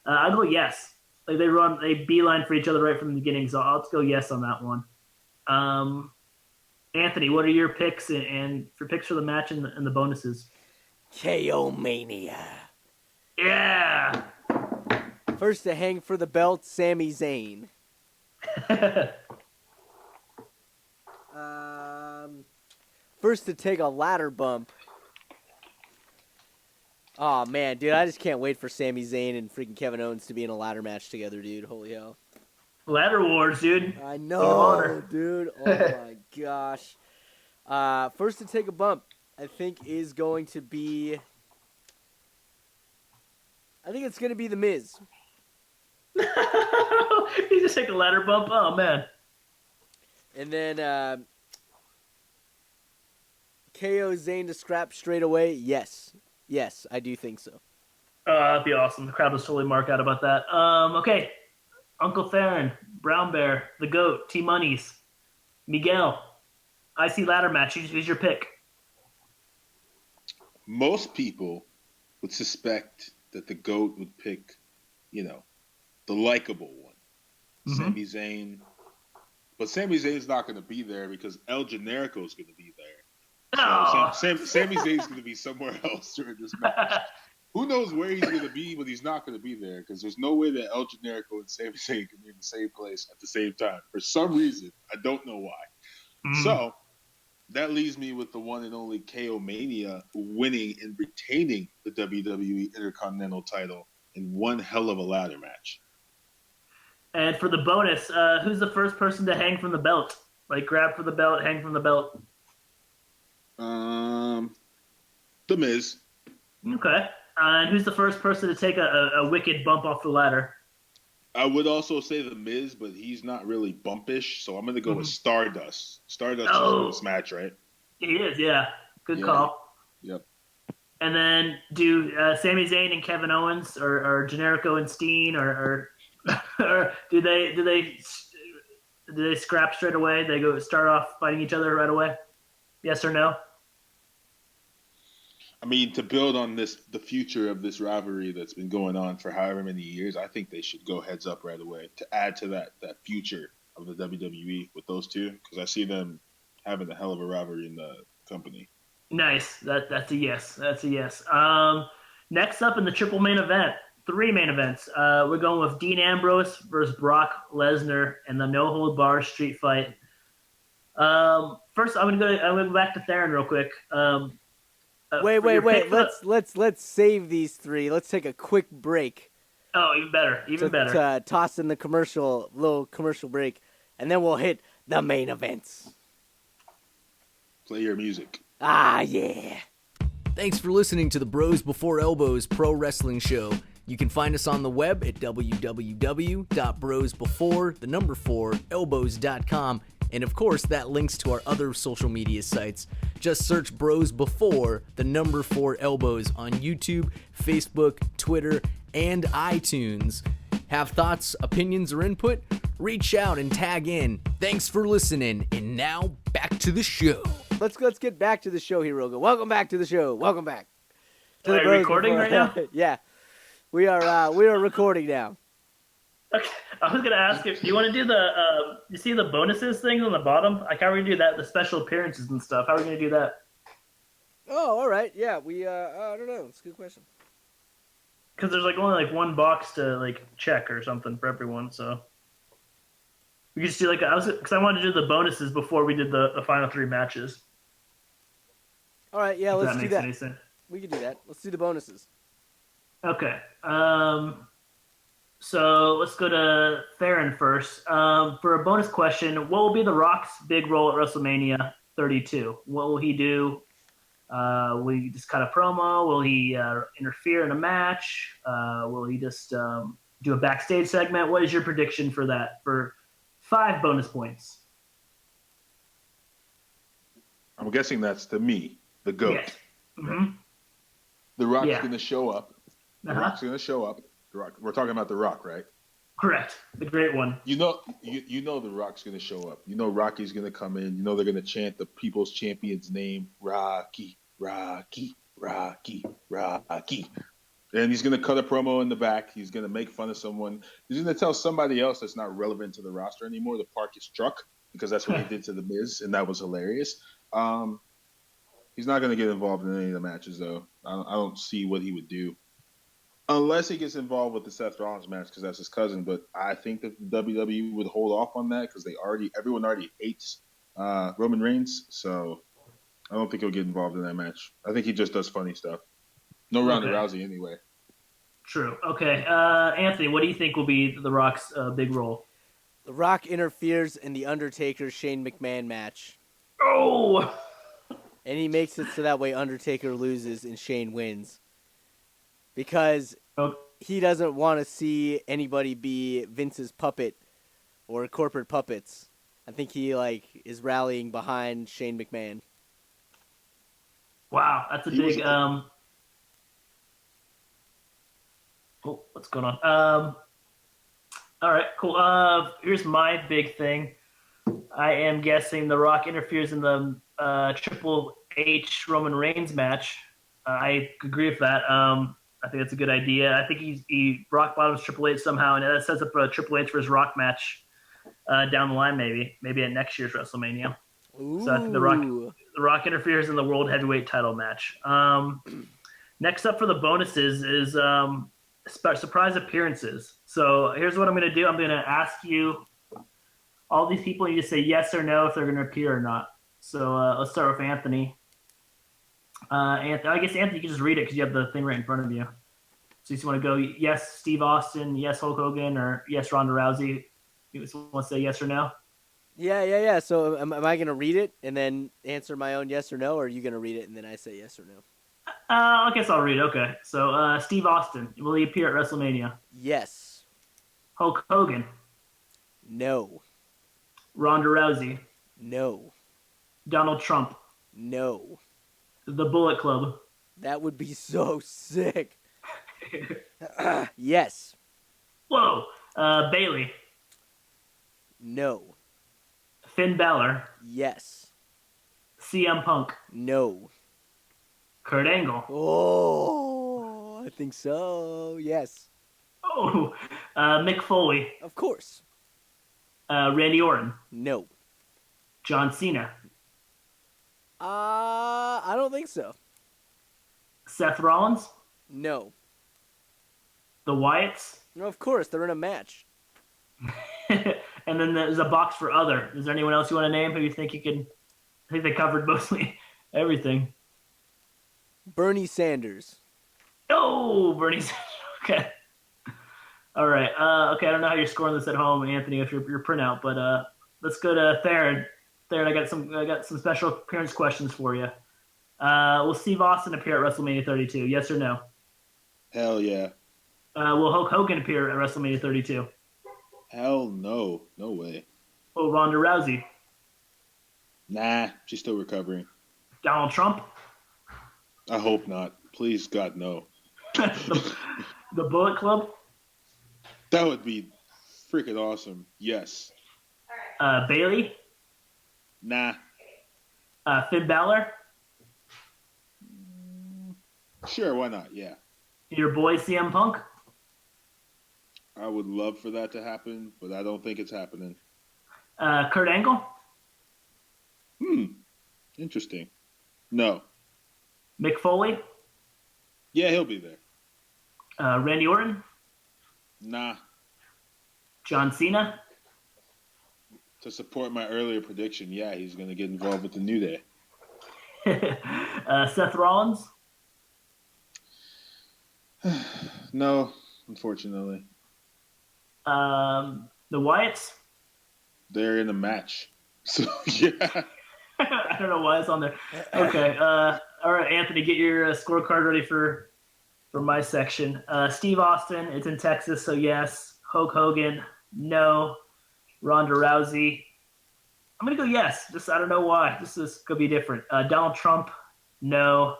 I'll go yes. Like they beeline for each other right from the beginning, so I'll just go yes on that one. Anthony, what are your picks and for picks for the match and the bonuses? KO Mania. Yeah. First to hang for the belt, Sami Zayn. First to take a ladder bump. Oh man, dude, I just can't wait for Sami Zayn and freaking Kevin Owens to be in a ladder match together, dude. Holy hell. Ladder Wars, dude. I know, dude. Oh my gosh. First to take a bump, I think is going to be. I think it's going to be The Miz. He just take a ladder bump. Oh man. And then KO Zayn to scrap straight away. Yes, I do think so. That'd be awesome. The crowd was totally marked out about that. Okay. Uncle Theron, Brown Bear, The Goat, T-Monies, Miguel. IC ladder match. Who's your pick? Most people would suspect that the GOAT would pick, the likable one. Mm-hmm. Sami Zayn. But Sami Zayn's not going to be there because El Generico is going to be there. Oh. So Sami Zayn's going to be somewhere else during this match. Who knows where he's going to be, but he's not going to be there because there's no way that El Generico and Sami Zayn can be in the same place at the same time. For some reason, I don't know why. Mm. So that leaves me with the one and only KO Mania winning and retaining the WWE Intercontinental title in one hell of a ladder match. And for the bonus, who's the first person to hang from the belt? Like grab for the belt, hang from the belt? The Miz. Okay. And who's the first person to take a wicked bump off the ladder? I would also say The Miz, but he's not really bumpish, so I'm going to go with Stardust. Stardust is in this match, right? He is, yeah. Good call. Yep. And then do Sami Zayn and Kevin Owens or Generico and Steen or do they scrap straight away? They go start off fighting each other right away? Yes or no? I mean, to build on the future of this rivalry that's been going on for however many years, I think they should go heads up right away to add to that future of the WWE with those two, because I see them having a hell of a rivalry in the company. Nice. That's a yes. That's a yes. Next up in the triple main event, 3 main events. We're going with Dean Ambrose versus Brock Lesnar and the no hold bar street fight. First, I'm gonna go back to Theron real quick. Wait. Let's save these 3. Let's take a quick break. Oh, even better. To toss in the little commercial break, and then we'll hit the main events. Play your music. Ah, yeah. Thanks for listening to the Bros Before Elbows Pro Wrestling Show. You can find us on the web at www.brosbefore4elbows.com. And of course, that links to our other social media sites. Just search Bros Before 4 Elbows on YouTube, Facebook, Twitter, and iTunes. Have thoughts, opinions, or input? Reach out and tag in. Thanks for listening. And now, back to the show. Let's get back to the show here, Rogo. Welcome back to the show. Welcome back. Are you recording right now? Yeah. We are recording now. Okay. I was gonna ask if you want to do the you see the bonuses things on the bottom? Like how are we gonna do that? The special appearances and stuff. How are we gonna do that? Oh, all right. Yeah, we I don't know. It's a good question. Because there's like only like one box to like check or something for everyone, so we could just do like because I wanted to do the bonuses before we did the final 3 matches. All right. Yeah, let's do that. Any sense. We can do that. Let's do the bonuses. Okay. So let's go to Theron first. For a bonus question, what will be The Rock's big role at WrestleMania 32? What will he do? Will he just cut a promo? Will he interfere in a match? Will he just do a backstage segment? What is your prediction for that? For 5 bonus points. I'm guessing that's to me, the GOAT. Yes. Mm-hmm. The Rock's going to show up. The Uh-huh. Rock's going to show up. The Rock. We're talking about The Rock, right? Correct. The great one. You know The Rock's going to show up. You know Rocky's going to come in. You know they're going to chant the People's Champion's name, Rocky, Rocky, Rocky, Rocky. And he's going to cut a promo in the back. He's going to make fun of someone. He's going to tell somebody else that's not relevant to the roster anymore to park his truck, because that's what he did to The Miz, and that was hilarious. He's not going to get involved in any of the matches, though. I don't see what he would do. Unless he gets involved with the Seth Rollins match, because that's his cousin. But I think that the WWE would hold off on that because everyone already hates Roman Reigns. So I don't think he'll get involved in that match. I think he just does funny stuff. No Ronda Rousey anyway. True. Okay. Anthony, what do you think will be The Rock's big role? The Rock interferes in the Undertaker Shane McMahon match. Oh! And he makes it so that way Undertaker loses and Shane wins. Because he doesn't want to see anybody be Vince's puppet or corporate puppets. I think he is rallying behind Shane McMahon. Wow, that's a big what's going on? All right, cool. Here's my big thing. I am guessing The Rock interferes in the Triple H Roman Reigns match. I agree with that. I think that's a good idea. I think he rock bottoms Triple H somehow, and that sets up a Triple H versus Rock match down the line, maybe at next year's WrestleMania. Ooh. So I think the Rock interferes in the World Heavyweight Title match. Next up for the bonuses is surprise appearances. So here's what I'm going to do. I'm going to ask you all these people. You just say yes or no if they're going to appear or not. So let's start with Anthony. Anthony, I guess Anthony, you can just read it because you have the thing right in front of you. So you just want to go yes, Steve Austin, yes, Hulk Hogan, or yes, Ronda Rousey. You just want to say yes or no? Yeah. So am I going to read it and then answer my own yes or no, or are you going to read it and then I say yes or no? I guess I'll read it. Okay. So Steve Austin, will he appear at WrestleMania? Yes. Hulk Hogan? No. Ronda Rousey? No. Donald Trump? No. The Bullet Club? That would be so sick. Yes. Whoa. Bailey? No. Finn Balor? Yes. CM Punk? No. Kurt Angle? Oh, I think so. Yes. Oh. Mick Foley? Of course. Randy Orton? No. John Cena? I don't think so. Seth Rollins? No. The Wyatts? No, of course. They're in a match. And then there's a box for other. Is there anyone else you want to name who you think you can? I think they covered mostly everything. Bernie Sanders. Oh, Bernie Sanders. Okay. All right. Okay, I don't know how you're scoring this at home, Anthony, if your printout, but let's go to Theron. Theron, I got some special appearance questions for you. Will Steve Austin appear at WrestleMania 32? Yes or no? Hell yeah. Will Hulk Hogan appear at WrestleMania 32? Hell no. No way. Will Ronda Rousey? Nah, she's still recovering. Donald Trump? I hope not. Please, God, no. the Bullet Club? That would be freaking awesome. Yes. Bailey? Nah. Finn Balor? Sure, why not? Yeah. Your boy CM Punk? I would love for that to happen, but I don't think it's happening. Kurt Angle? Interesting. No. Mick Foley? Yeah, he'll be there. Randy Orton? Nah. John Cena? To support my earlier prediction, yeah, he's going to get involved with the New Day. Seth Rollins? No, unfortunately. The Wyatts? They're in a match. So, yeah. I don't know why it's on there. Okay. All right, Anthony, get your scorecard ready for my section. Steve Austin, it's in Texas, so yes. Hulk Hogan, no. Ronda Rousey, I'm going to go yes. I don't know why. This is going to be different. Donald Trump, no.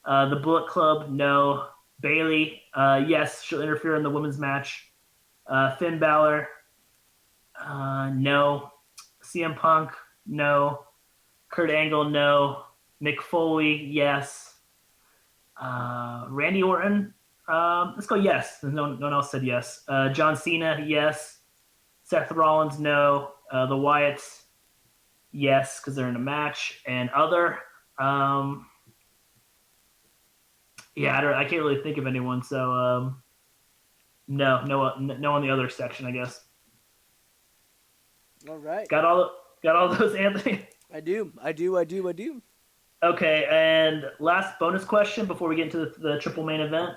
The Bullet Club, no. Bailey, yes, she'll interfere in the women's match. Finn Balor, no. CM Punk, no. Kurt Angle, no. Mick Foley, yes. Randy Orton, let's go yes. No one else said yes. John Cena, yes. Seth Rollins, no. The Wyatts, yes, because they're in a match. And other, yeah, I can't really think of anyone. So, no on the other section, I guess. All right. Got all those, Anthony? I do. Okay, and last bonus question before we get into the triple main event.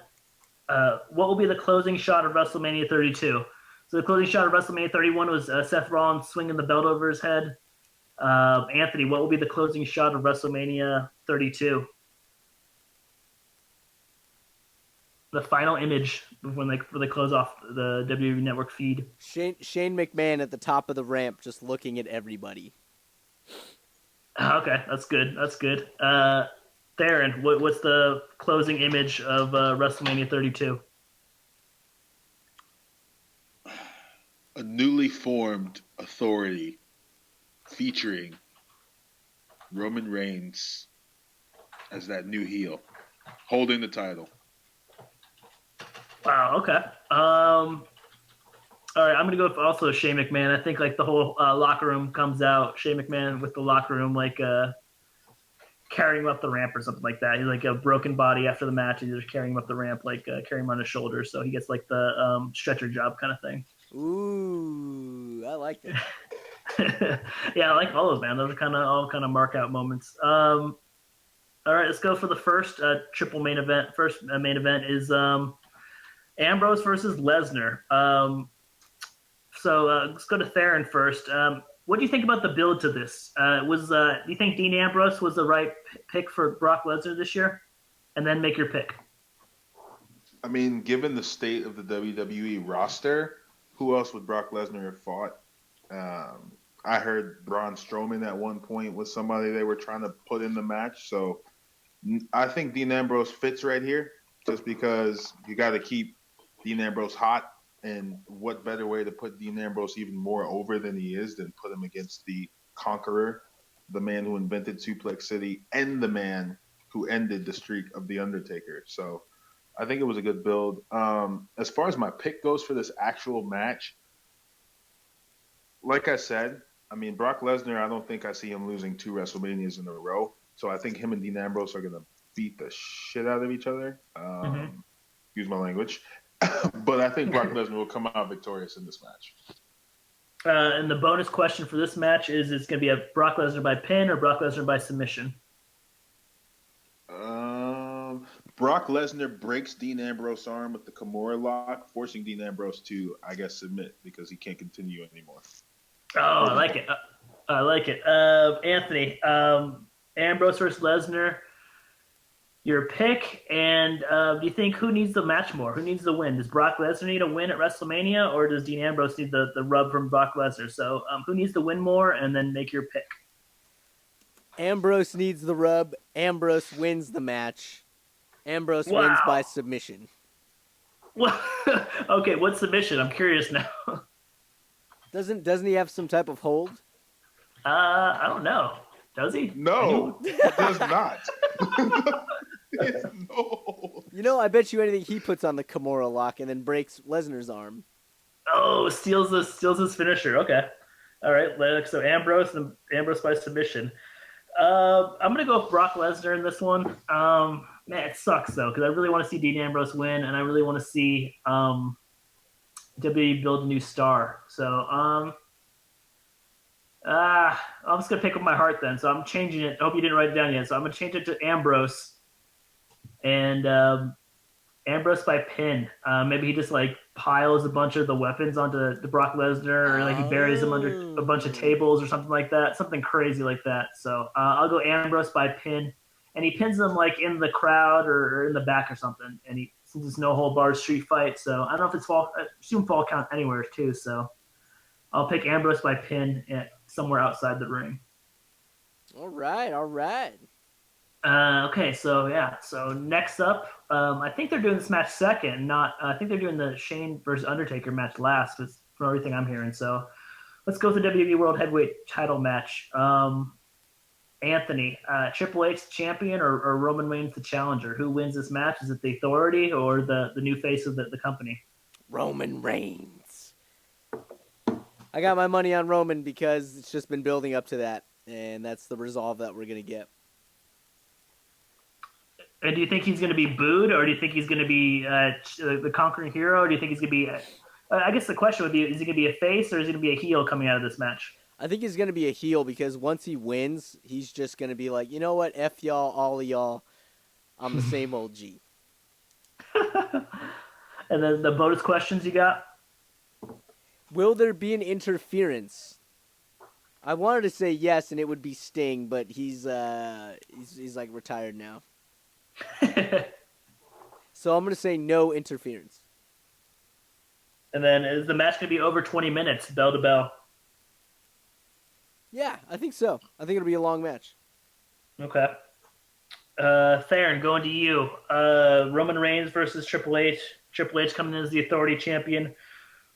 What will be the closing shot of WrestleMania 32? So the closing shot of WrestleMania 31 was Seth Rollins swinging the belt over his head. Anthony, what will be the closing shot of WrestleMania 32? The final image when they close off the WWE Network feed. Shane McMahon at the top of the ramp, just looking at everybody. Okay, that's good. Theron, what's the closing image of WrestleMania 32? A newly formed authority featuring Roman Reigns as that new heel, holding the title. Wow, okay. All right, I'm going to go with also Shane McMahon. I think like the whole locker room comes out. Shane McMahon with the locker room like carrying him up the ramp or something like that. He's like a broken body after the match. And he's just carrying him up the ramp, like carrying him on his shoulders. So he gets like the stretcher job kind of thing. Ooh, I like that. Yeah, I like all those, man. Those are all kind of mark out moments. All right, let's go for the first triple main event. First main event is Ambrose versus Lesnar. So let's go to Theron first. What do you think about the build to this? Do you think Dean Ambrose was the right pick for Brock Lesnar this year? And then make your pick. I mean, given the state of the WWE roster, who else would Brock Lesnar have fought? I heard Braun Strowman at one point was somebody they were trying to put in the match. So I think Dean Ambrose fits right here just because you got to keep Dean Ambrose hot. And what better way to put Dean Ambrose even more over than he is than put him against the Conqueror, the man who invented Suplex City, and the man who ended the streak of The Undertaker. So I think it was a good build. As far as my pick goes for this actual match, like I said, I mean, Brock Lesnar, I don't think I see him losing 2 WrestleManias in a row. So I think him and Dean Ambrose are going to beat the shit out of each other. Excuse my language. But I think Brock Lesnar will come out victorious in this match. And the bonus question for this match is it's going to be a Brock Lesnar by pin or Brock Lesnar by submission? Brock Lesnar breaks Dean Ambrose's arm with the Kimura lock, forcing Dean Ambrose to, I guess, submit because he can't continue anymore. Oh, I like it. Anthony, Ambrose versus Lesnar. your pick. And do you think who needs the match more? Who needs the win? Does Brock Lesnar need a win at WrestleMania, or does Dean Ambrose need the rub from Brock Lesnar? So who needs to win more, and then make your pick. Ambrose needs the rub. Ambrose wins the match. Ambrose wins Wow. by submission. Well, okay, what submission? I'm curious now. Doesn't he have some type of hold? I don't know. Does he? No, it does not. No. You know, I bet you anything he puts on the Kimura lock and then breaks Lesnar's arm. Oh, steals his finisher. Okay. All right. So Ambrose by submission. I'm gonna go with Brock Lesnar in this one. Man, it sucks though because I really want to see Dean Ambrose win, and I really want to see WWE build a new star. So I'm just gonna pick with my heart then. So I'm changing it. I hope you didn't write it down yet. So I'm gonna change it to Ambrose, and Ambrose by pin. Maybe he just like piles a bunch of the weapons onto the Brock Lesnar, or like he buries them under a bunch of tables or something like that. Something crazy like that. So I'll go Ambrose by pin, and he pins them like in the crowd or in the back or something. And since it's no hold barred street fight, so I don't know if it's fall. I assume fall count anywhere too. So I'll pick Ambrose by pin somewhere outside the ring. All right. Okay, so yeah. So next up, I think they're doing this match second. I think they're doing the Shane versus Undertaker match last, from everything I'm hearing. So let's go with the WWE World Heavyweight Title match. Anthony, Triple H the champion, or Roman Reigns the challenger? Who wins this match? Is it the Authority or the new face of the company? Roman Reigns. I got my money on Roman because it's just been building up to that, and that's the resolve that we're gonna get. And do you think he's going to be booed, or do you think he's going to be the conquering hero, or do you think he's going to be? I guess the question would be: is he going to be a face, or is he going to be a heel coming out of this match? I think he's gonna be a heel because once he wins, he's just gonna be like, you know what, F y'all, all of y'all, I'm the same old G. And then the bonus questions you got. Will there be an interference? I wanted to say yes, and it would be Sting, but he's like retired now. So I'm going to say no interference. And then is the match going to be over 20 minutes, bell to bell? Yeah, I think so. I think it'll be a long match. Okay. Theron, going to you. Roman Reigns versus Triple H. Triple H coming in as the Authority champion.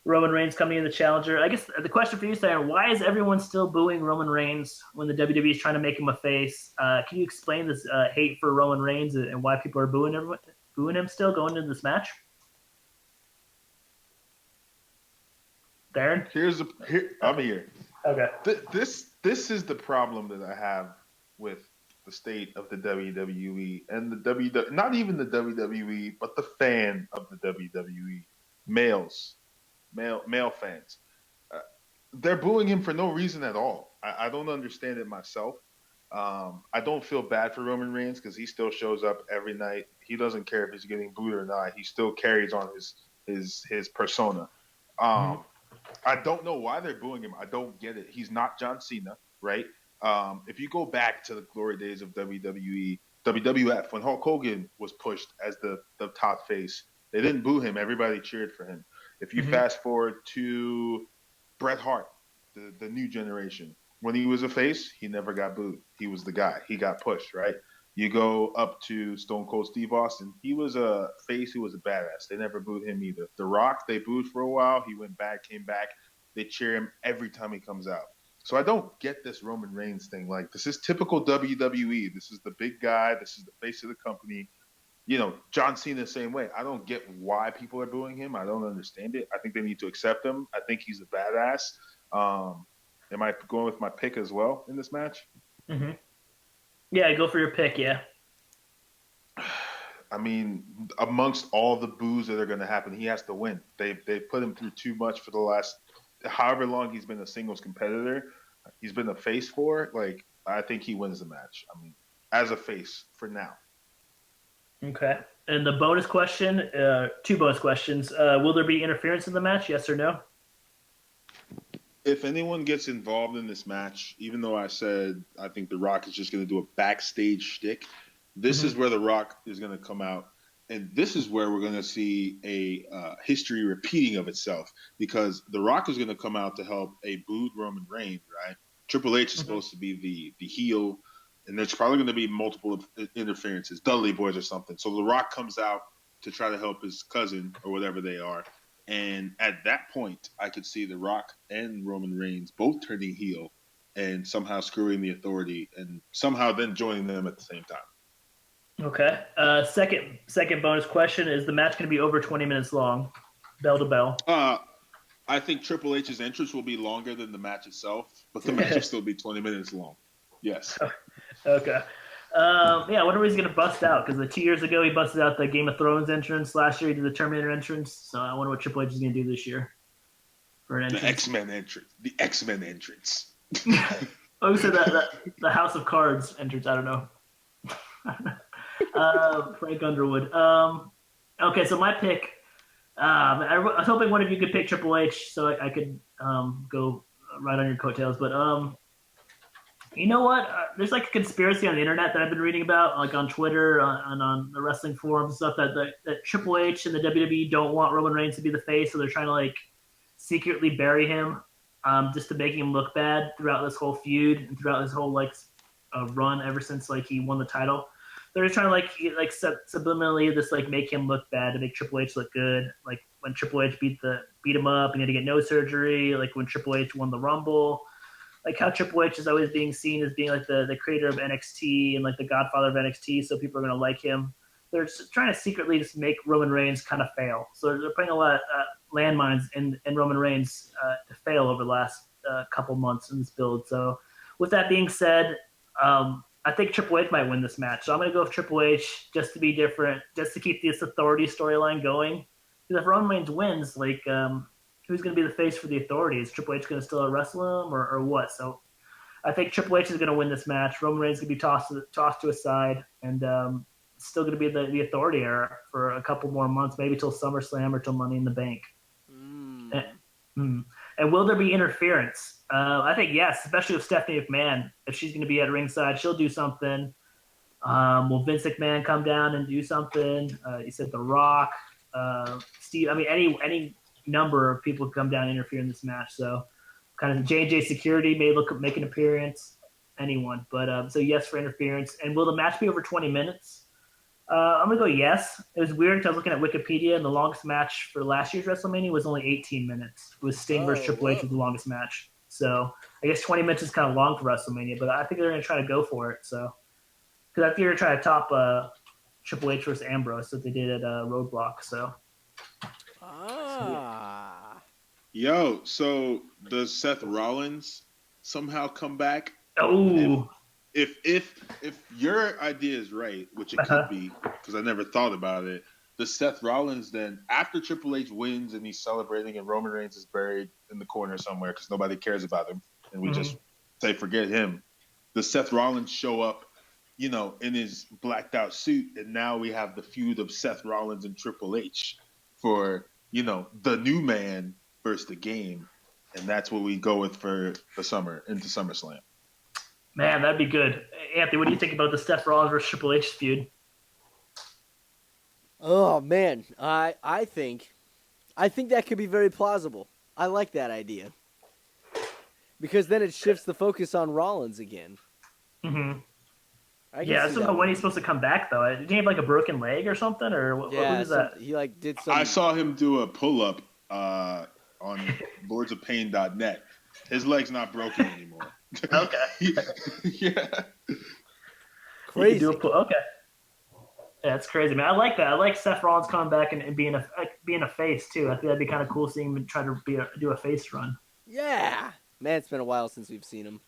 Roman Reigns coming in the challenger. I guess the question for you, Theron, why is everyone still booing Roman Reigns when the WWE is trying to make him a face? Can you explain this hate for Roman Reigns and why people are booing him still going into this match? Theron? I'm here. Okay. This is the problem that I have with the state of the WWE and the not even the WWE, but the fan of the WWE, male fans. They're booing him for no reason at all. I don't understand it myself. I don't feel bad for Roman Reigns because he still shows up every night. He doesn't care if he's getting booed or not. He still carries on his persona. I don't know why they're booing him. I don't get it. He's not John Cena, right? If you go back to the glory days of WWE, WWF, when Hulk Hogan was pushed as the top face, they didn't boo him. Everybody cheered for him. If you fast forward to Bret Hart, the new generation, when he was a face, he never got booed. He was the guy. He got pushed, right? You go up to Stone Cold Steve Austin. He was a face who was a badass. They never booed him either. The Rock, they booed for a while. He went back, came back. They cheer him every time he comes out. So I don't get this Roman Reigns thing. Like, this is typical WWE. This is the big guy. This is the face of the company. You know, John Cena the same way. I don't get why people are booing him. I don't understand it. I think they need to accept him. I think he's a badass. Am I going with my pick as well in this match? Mm-hmm. Yeah, go for your pick, yeah. I mean, amongst all the boos that are going to happen, he has to win. They put him through too much for the last however long he's been a singles competitor. He's been a face for. Like, I think he wins the match. I mean, as a face for now. Okay. And the bonus question, two bonus questions. Will there be interference in the match? Yes or no? If anyone gets involved in this match, even though I said I think The Rock is just going to do a backstage shtick, This is where The Rock is going to come out. And this is where we're going to see a history repeating of itself, because The Rock is going to come out to help a booed Roman Reigns, right? Triple H is supposed to be the heel, and there's probably going to be multiple interferences, Dudley Boys or something. So The Rock comes out to try to help his cousin or whatever they are. And at that point, I could see The Rock and Roman Reigns both turning heel and somehow screwing the Authority and somehow then joining them at the same time. Okay. Second bonus question: is the match going to be over 20 minutes long, bell to bell? I think Triple H's entrance will be longer than the match itself, but the match will still be 20 minutes long. Yes. Okay. Yeah, I wonder when he's going to bust out, because 2 years ago he busted out the Game of Thrones entrance. Last year he did the Terminator entrance. So I wonder what Triple H is going to do this year for an entrance. The X-Men entrance. The X-Men entrance. Oh, you said that the House of Cards entrance. I don't know. Frank Underwood. Okay, so my pick. I was hoping one of you could pick Triple H, so I could go right on your coattails. But you know what? There's like a conspiracy on the internet that I've been reading about, like on Twitter and on the wrestling forums and stuff, that Triple H and the WWE don't want Roman Reigns to be the face, so they're trying to like secretly bury him, just to make him look bad throughout this whole feud and throughout his whole like run ever since like he won the title. They're just trying to like subliminally just like make him look bad to make Triple H look good. Like when Triple H beat him up and he had to get no surgery. Like when Triple H won the Rumble. Like how Triple H is always being seen as being like the creator of NXT and like the godfather of NXT, so people are gonna like him. They're just trying to secretly just make Roman Reigns kind of fail. So they're putting a lot of landmines in Roman Reigns to fail over the last couple months in this build. So with that being said, I think Triple H might win this match. So I'm going to go with Triple H just to be different, just to keep this Authority storyline going. Because if Roman Reigns wins, like, who's going to be the face for the Authority? Is Triple H going to still wrestle him or what? So I think Triple H is going to win this match. Roman Reigns is going to be tossed to a side, and it's still going to be the Authority era for a couple more months, maybe till SummerSlam or till Money in the Bank. And will there be interference? I think yes, especially with Stephanie McMahon. If she's going to be at ringside, she'll do something. Will Vince McMahon come down and do something? You said The Rock, Steve. I mean, any number of people come down and interfere in this match. So, kind of J&J Security may make an appearance. Anyone, but so yes for interference. And will the match be over 20 minutes? I'm gonna go yes. It was weird because I was looking at Wikipedia, and the longest match for last year's WrestleMania was only 18 minutes. It was Sting versus Triple H was the longest match. So I guess 20 minutes is kind of long for WrestleMania, but I think they're gonna try to go for it. So because I think they're gonna try to top Triple H versus Ambrose that they did at Roadblock. So. Yo, so does Seth Rollins somehow come back? Oh. If your idea is right, which it could be, because I never thought about it, does Seth Rollins then, after Triple H wins and he's celebrating and Roman Reigns is buried in the corner somewhere because nobody cares about him and we just say forget him, does Seth Rollins show up, in his blacked out suit, and now we have the feud of Seth Rollins and Triple H for, the new man versus the game, and that's what we go with for the summer into SummerSlam. Man, that'd be good. Anthony, what do you think about the Seth Rollins versus Triple H feud? Oh man, I think that could be very plausible. I like that idea because then it shifts the focus on Rollins again. Mm-hmm. I don't know when he's supposed to come back though. Did he have like a broken leg or something, or what was that? He like did some. I saw him do a pull up on lordsofpain.net. His leg's not broken anymore. Okay. Yeah. Crazy. Okay. Yeah, that's crazy, man. I like that. I like Seth Rollins coming back and being a face too. I think that'd be kind of cool seeing him try to do a face run. Yeah, man, it's been a while since we've seen him.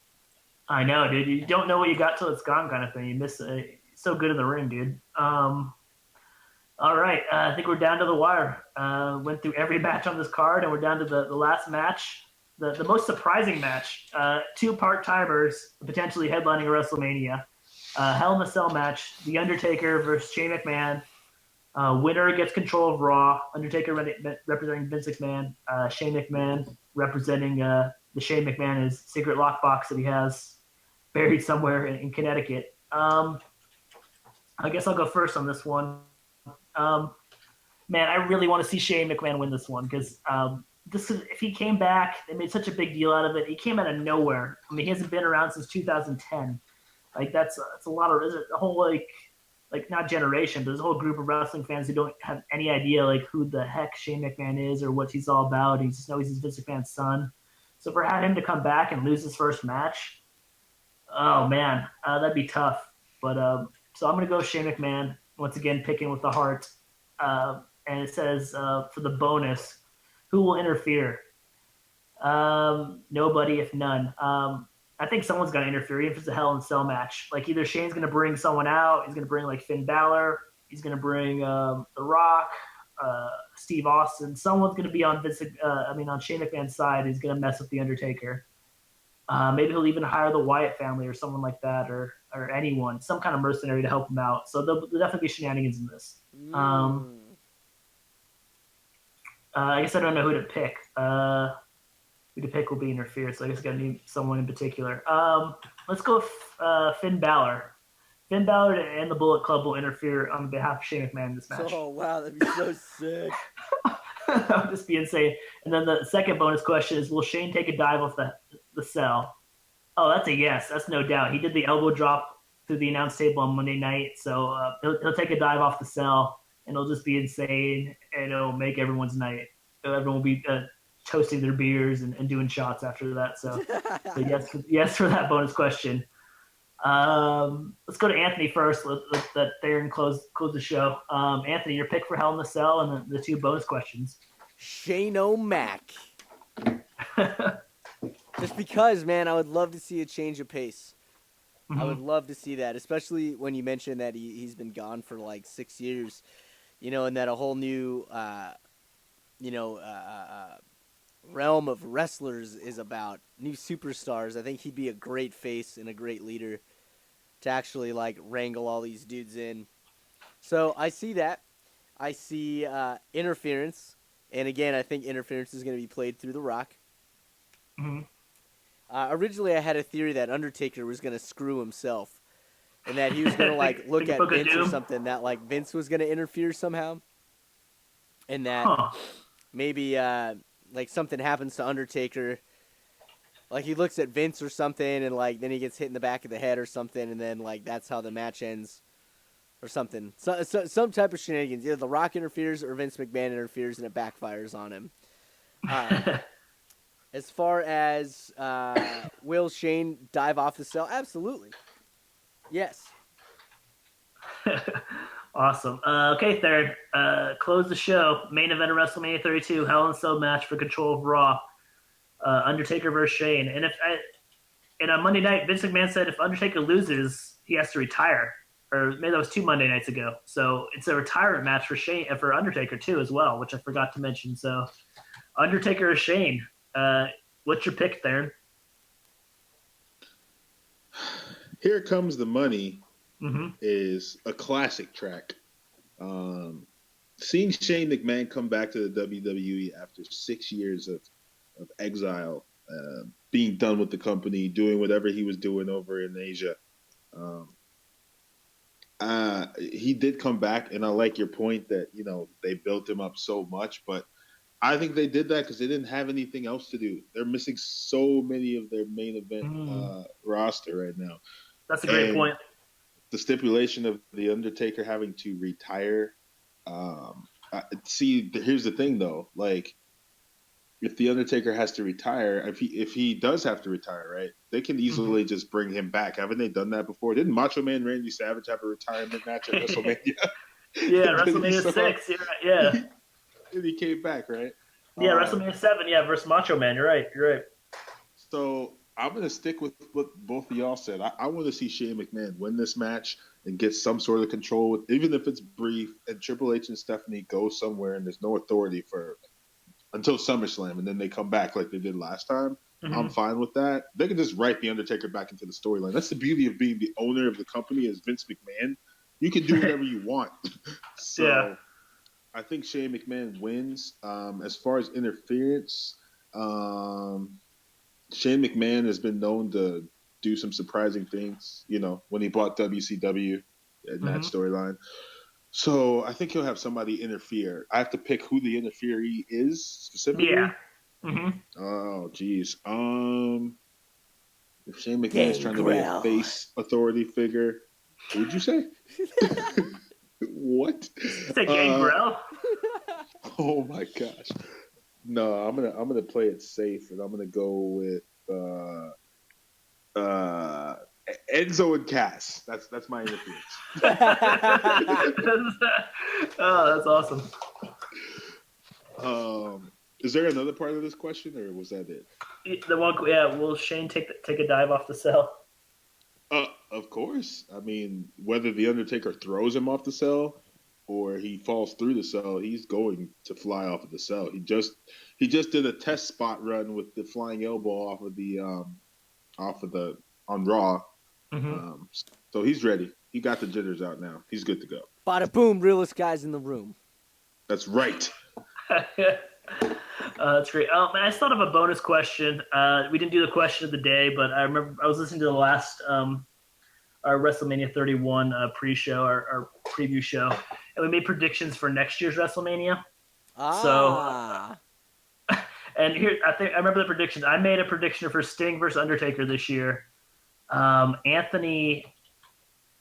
I know, dude. You don't know what you got till it's gone, kind of thing. You miss it. So good in the ring, dude. All right, I think we're down to the wire. Went through every match on this card, and we're down to the last match. The most surprising match, two part-timers potentially headlining WrestleMania. Hell in a Cell match, The Undertaker versus Shane McMahon. Winner gets control of Raw. Undertaker representing Vince McMahon. Shane McMahon representing the Shane McMahon, his secret lockbox that he has buried somewhere in Connecticut. I guess I'll go first on this one. Um, man, I really want to see Shane McMahon win this one because this is, if he came back, they made such a big deal out of it. He came out of nowhere. I mean, he hasn't been around since 2010. Like that's a lot of a whole like not generation, but there's a whole group of wrestling fans who don't have any idea like who the heck Shane McMahon is or what he's all about. He just knows he's Vince McMahon's son. So for him to come back and lose his first match, oh man, that'd be tough. But so I'm gonna go Shane McMahon once again, picking with the heart. And it says for the bonus, who will interfere? Nobody, if none. I think someone's gonna interfere, even if it's a Hell in a Cell match. Like either Shane's gonna bring someone out, he's gonna bring like Finn Balor, he's gonna bring The Rock, Steve Austin. Someone's gonna be on on Shane McMahon's side. He's gonna mess with the Undertaker. Maybe he'll even hire the Wyatt family or someone like that, or anyone, some kind of mercenary to help him out. So there'll definitely be shenanigans in this. I guess I don't know who to pick. Who to pick will be interfered, so I guess I got to need someone in particular. Let's go Finn Balor. Finn Balor and the Bullet Club will interfere on behalf of Shane McMahon in this match. Oh wow, that'd be so sick. That would just be insane. And then the second bonus question is, will Shane take a dive off the cell? Oh, that's a yes. That's no doubt. He did the elbow drop through the announce table on Monday night, so he'll take a dive off the cell, and it'll just be insane, and it'll make everyone's night. Everyone will be toasting their beers and doing shots after that. So yes for that bonus question. Let's go to Anthony first. Let Theron close the show. Anthony, your pick for Hell in the Cell and the two bonus questions. Shane O'Mac. Just because, man, I would love to see a change of pace. I would love to see that, especially when you mentioned that he's been gone for like 6 years, and that a whole new, realm of wrestlers is about new superstars. I think he'd be a great face and a great leader to actually like wrangle all these dudes in. So I see that. I see interference, and again, I think interference is going to be played through The Rock. Originally, I had a theory that Undertaker was going to screw himself, and that he was going to like look at Vince or something. That like Vince was going to interfere somehow, and that maybe like something happens to Undertaker. Like he looks at Vince or something, and like then he gets hit in the back of the head or something, and then like that's how the match ends, or something. So some type of shenanigans. Either The Rock interferes or Vince McMahon interferes, and it backfires on him. As far as will Shane dive off the cell? Absolutely. Yes. Awesome. Okay, third. Close the show. Main event of WrestleMania 32, Hell in a Cell match for control of Raw. Undertaker versus Shane. And on Monday night, Vince McMahon said if Undertaker loses, he has to retire. Or maybe that was 2 Monday nights ago. So it's a retirement match for Shane for Undertaker too as well, which I forgot to mention. So Undertaker or Shane. What's your pick, Theron? Here Comes the Money is a classic track. Seeing Shane McMahon come back to the WWE after 6 years of exile, being done with the company, doing whatever he was doing over in Asia. He did come back, and I like your point that, they built him up so much, but I think they did that because they didn't have anything else to do. They're missing so many of their main event roster right now. That's a great point. The stipulation of the Undertaker having to retire. Here's the thing though. Like, if the Undertaker has to retire, if he does have to retire, right? They can easily just bring him back. Haven't they done that before? Didn't Macho Man Randy Savage have a retirement match at WrestleMania? Yeah, WrestleMania 6. Yeah. And he came back, right? Yeah, WrestleMania 7. Yeah, versus Macho Man. You're right. So I'm going to stick with what both of y'all said. I want to see Shane McMahon win this match and get some sort of control, even if it's brief, and Triple H and Stephanie go somewhere and there's no authority until SummerSlam, and then they come back like they did last time. I'm fine with that. They can just write The Undertaker back into the storyline. That's the beauty of being the owner of the company as Vince McMahon. You can do whatever you want. So I think Shane McMahon wins. As far as interference, Shane McMahon has been known to do some surprising things. When he bought WCW, in that storyline. So I think he'll have somebody interfere. I have to pick who the interferee is specifically. Yeah. Mm-hmm. Oh, geez. If Shane McMahon is trying to be a Gangrel. face authority figure, what'd you say? What? Is that Gangrel? Oh my gosh. No, I'm gonna play it safe, and I'm gonna go with Enzo and Cass. That's my interference. Oh, that's awesome. Is there another part of this question, or was that it? The one, yeah. Will Shane take a dive off the cell? Of course. I mean, whether the Undertaker throws him off the cell or he falls through the cell, he's going to fly off of the cell. He just did a test spot run with the flying elbow off of the on Raw. Mm-hmm. So he's ready. He got the jitters out now. He's good to go. Bada boom, realest guys in the room. That's right. That's great. Man, I just thought of a bonus question. We didn't do the question of the day, but I remember I was listening to the last our WrestleMania 31 pre-show, our preview show, and we made predictions for next year's WrestleMania. Ah. So, and here I remember the predictions. I made a prediction for Sting versus Undertaker this year. Anthony,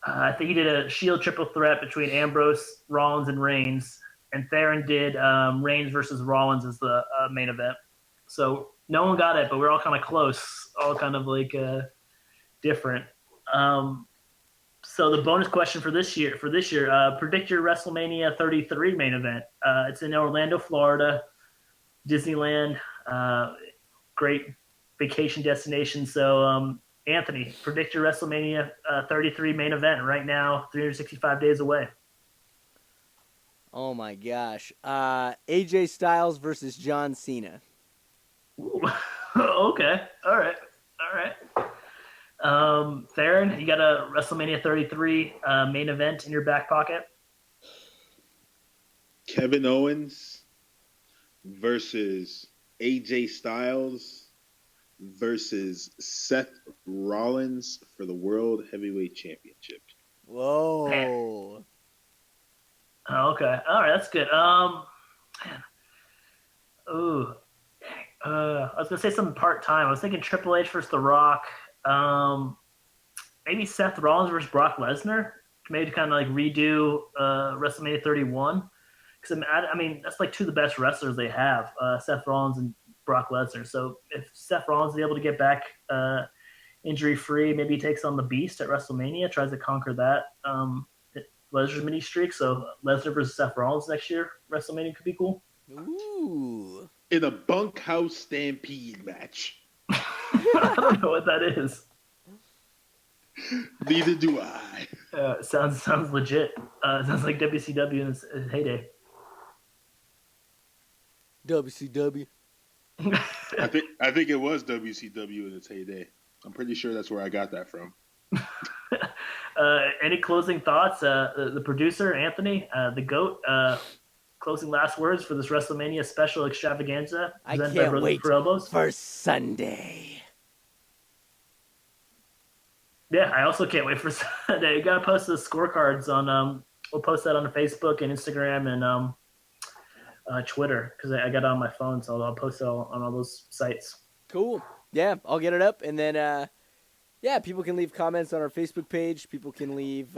I think he did a Shield triple threat between Ambrose, Rollins, and Reigns. And Theron did Reigns versus Rollins as the main event. So no one got it, but we're all kind of close, all kind of like different. So the bonus question for this year, predict your WrestleMania 33 main event. It's in Orlando, Florida, Disneyland, great vacation destination. So Anthony, predict your WrestleMania 33 main event right now, 365 days away. Oh my gosh. AJ Styles versus John Cena. Okay. All right. Theron, you got a WrestleMania 33 main event in your back pocket? Kevin Owens versus AJ Styles versus Seth Rollins for the World Heavyweight Championship. Whoa. Man. Oh, okay. All right, that's good. Man. Ooh. I was gonna say something part-time. I was thinking Triple H versus The Rock. Maybe Seth Rollins versus Brock Lesnar. Maybe kind of like redo WrestleMania 31. Because I mean, that's like two of the best wrestlers they have, Seth Rollins and Brock Lesnar. So if Seth Rollins is able to get back injury-free, maybe he takes on the Beast at WrestleMania, tries to conquer that Lesnar's mini streak. So Lesnar versus Seth Rollins next year, WrestleMania could be cool. Ooh. In a bunkhouse stampede match. I don't know what that is. Neither do I. Sounds legit. Sounds like WCW in its heyday. WCW. I think it was WCW in its heyday. I'm pretty sure that's where I got that from. Any closing thoughts? The producer, Anthony, the GOAT, closing last words for this WrestleMania special extravaganza. I can't wait for Sunday. Yeah, I also can't wait for Sunday. You gotta post the scorecards on. We'll post that on Facebook and Instagram and Twitter because I got it on my phone, so I'll post it on all those sites. Cool. Yeah, I'll get it up, and then people can leave comments on our Facebook page. People can leave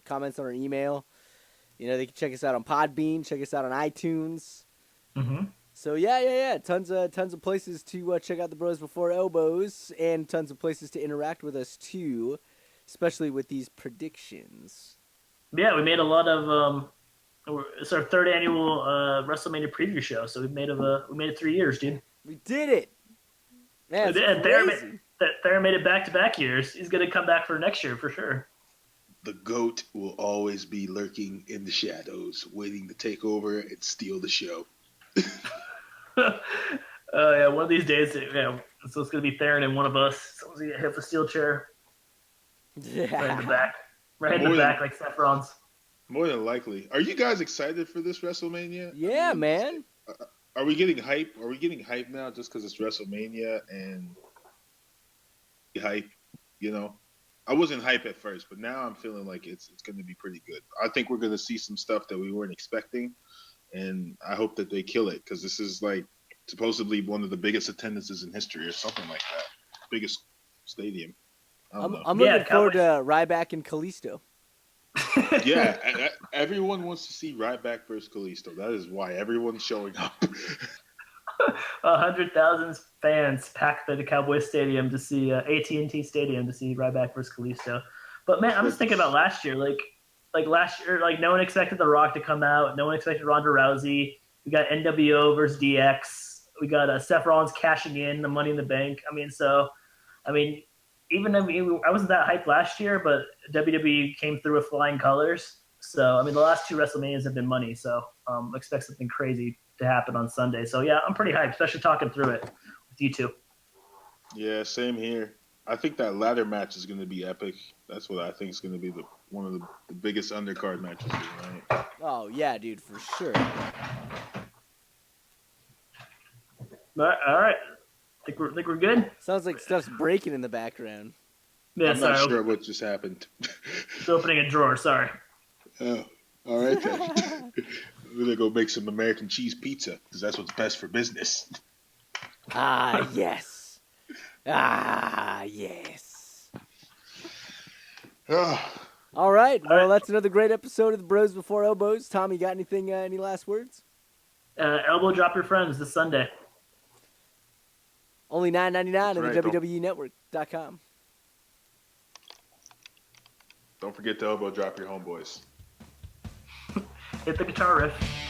comments on our email. You know, they can check us out on Podbean, check us out on iTunes. Mm-hmm. So yeah. Tons of places to check out the Bros Before Elbows, and tons of places to interact with us too, especially with these predictions. Yeah, we made a lot of. It's our third annual WrestleMania preview show, so we made it 3 years, dude. We did it. Man, and crazy. Theron made it back-to-back years. He's gonna come back for next year for sure. The GOAT will always be lurking in the shadows, waiting to take over and steal the show. Yeah, one of these days, yeah. So it's gonna be Theron and one of us. Someone's gonna hit the steel chair. Yeah. Right in the back. Right in the back, like Seth Rollins. More than likely. Are you guys excited for this WrestleMania? Yeah, man. Are we getting hype? Are we getting hype now just because it's WrestleMania and hype? You know. I wasn't hype at first, but now I'm feeling like it's going to be pretty good. I think we're going to see some stuff that we weren't expecting, and I hope that they kill it because this is like supposedly one of the biggest attendances in history or something like that. Biggest stadium. I don't know. I'm Yeah, looking forward to Cowboys. Ryback and Kalisto. Yeah, everyone wants to see Ryback versus Kalisto. That is why everyone's showing up. 100,000 fans packed the Cowboys Stadium to see AT&T Stadium to see Ryback versus Kalisto. But man, I'm just thinking about last year. Like last year, like no one expected The Rock to come out. No one expected Ronda Rousey. We got NWO versus DX. We got Seth Rollins cashing in the Money in the Bank. I mean, even I wasn't that hyped last year, but WWE came through with flying colors. So I mean, the last two WrestleManias have been money. So expect something crazy to happen on Sunday. So yeah, I'm pretty hyped, especially talking through it with you two. Yeah, same here. I think that ladder match is going to be epic. That's what I think is going to be one of the biggest undercard matches of the night. Oh yeah, dude, for sure. All right. Think we're good. Sounds like stuff's breaking in the background. Yeah, I'm sorry. not sure what just happened. Just opening a drawer. Sorry. Oh, all right then. We're gonna go make some American cheese pizza because that's what's best for business. Ah yes. Ah yes. All right. Well, that's another great episode of the Bros Before Elbows. Tom, you got anything? Any last words? Elbow drop your friends this Sunday. Only $9.99 That's at the right, WWEnetwork.com. Don't forget to elbow drop your homeboys. Hit the guitar riff.